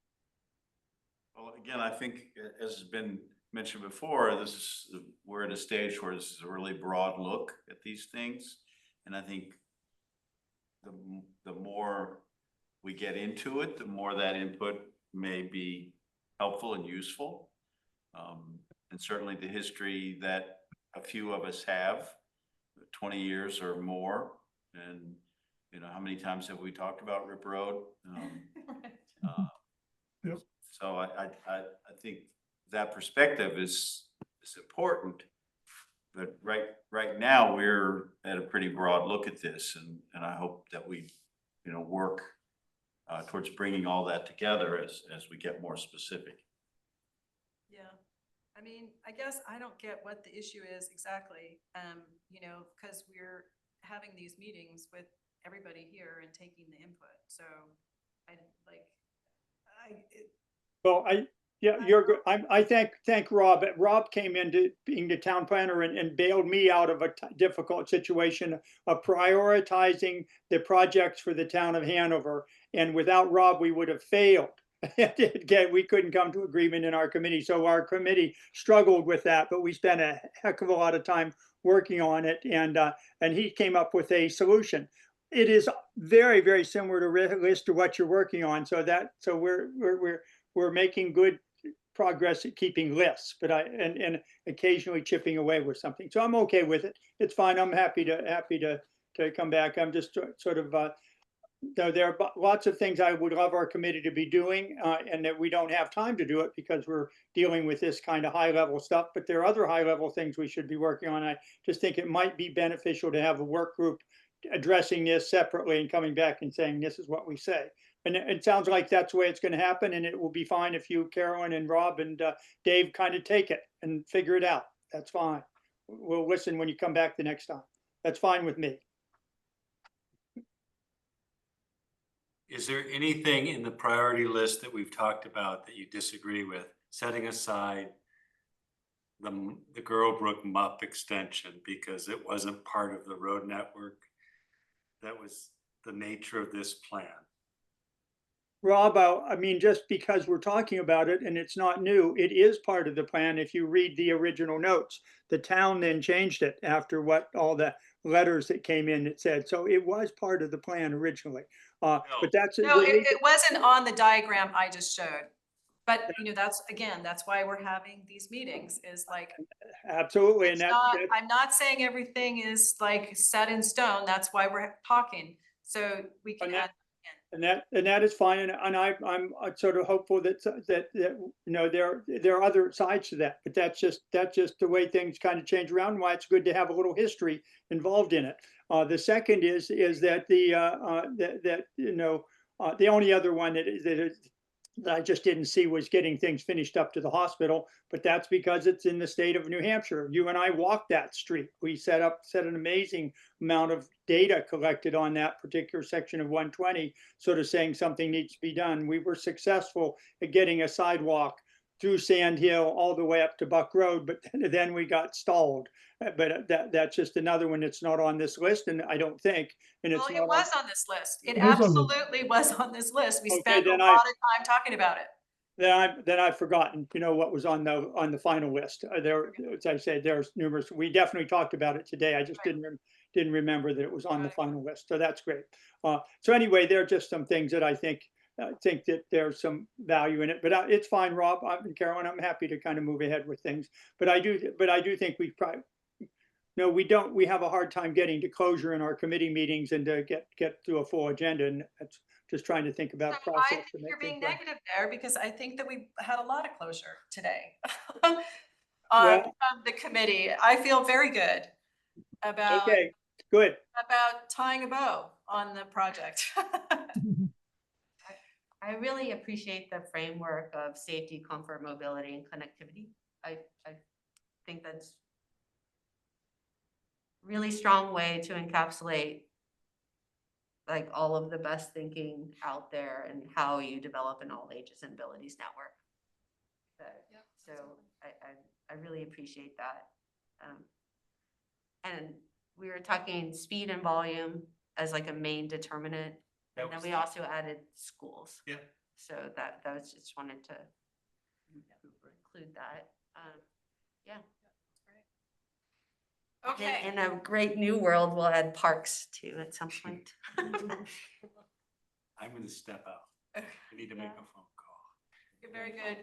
Well, again, I think, as has been mentioned before, we're at a stage where this is a really broad look at these things. And I think the more we get into it, the more that input may be helpful and useful. And certainly the history that a few of us have, 20 years or more. And how many times have we talked about Rip Road? Yep. So I think that perspective is important. But right now, we're at a pretty broad look at this, and I hope that we, work towards bringing all that together as we get more specific. Yeah, I mean, I guess I don't get what the issue is exactly, because we're having these meetings with everybody here and taking the input, so Well, I thank Rob. Rob came into being the town planner and bailed me out of a difficult situation of prioritizing the projects for the town of Hanover. And without Rob, we would have failed. We couldn't come to agreement in our committee. So our committee struggled with that, but we spent a heck of a lot of time working on it. And he came up with a solution. It is very, very similar to what you're working on. So we're making good progress at keeping lists, but and occasionally chipping away with something. So I'm okay with it. It's fine. I'm happy to come back. I'm just sort of there are lots of things I would love our committee to be doing, and that we don't have time to do it because we're dealing with this kind of high level stuff. But there are other high level things we should be working on. I just think it might be beneficial to have a work group addressing this separately and coming back and saying, this is what we say. And it sounds like that's the way it's going to happen, and it will be fine if you, Carolyn and Rob and Dave kind of take it and figure it out. That's fine. We'll listen when you come back the next time. That's fine with me. Is there anything in the priority list that we've talked about that you disagree with, setting aside the Girlbrook MUP extension because it wasn't part of the road network? That was the nature of this plan. Rob, I mean, just because we're talking about it and it's not new, it is part of the plan. If you read the original notes, the town then changed it after what all the letters that came in that said, so it was part of the plan originally. But that's no, it wasn't on the diagram I just showed. But that's why we're having these meetings is like, absolutely. And I'm not saying everything is like set in stone. That's why we're talking. So we can add. And that is fine, and I'm sort of hopeful that there are other sides to that, but that's just the way things kind of change around, and why it's good to have a little history involved in it. The second is that the only other one that I just didn't see was getting things finished up to the hospital, but that's because it's in the state of New Hampshire. You and I walked that street. We set an amazing amount of data collected on that particular section of 120, sort of saying something needs to be done. We were successful at getting a sidewalk through Sand Hill all the way up to Buck Road, but then we got stalled. But that's just another one that's not on this list, and I don't think. And Well, it was on this list. It was on the- absolutely was on this list. We Okay, spent a then lot of time talking about it. Then I've forgotten, what was on the final list. There, as I said, there's numerous. We definitely talked about it today. I just didn't remember that it was on the final list. So that's great. So anyway, there are just some things that I think that there's some value in it. But it's fine, Rob. Carolyn, I'm happy to kind of move ahead with things. But I do think we probably. No, we don't. We have a hard time getting to closure in our committee meetings and to get to a full agenda, and that's just trying to think about a process. I think you're being negative there because I think that we had a lot of closure today on the committee. I feel very good about tying a bow on the project. I really appreciate the framework of safety, comfort, mobility, and connectivity. I think that's really strong way to encapsulate like all of the best thinking out there and how you develop an all ages and abilities network. So I really appreciate that. And we were talking speed and volume as like a main determinant. And then we also added schools. Yeah. So that was just wanted to include that. Yeah. Okay. In a great new world, we'll add parks too at some point. I'm going to step out. I need to make a phone call. You're very good.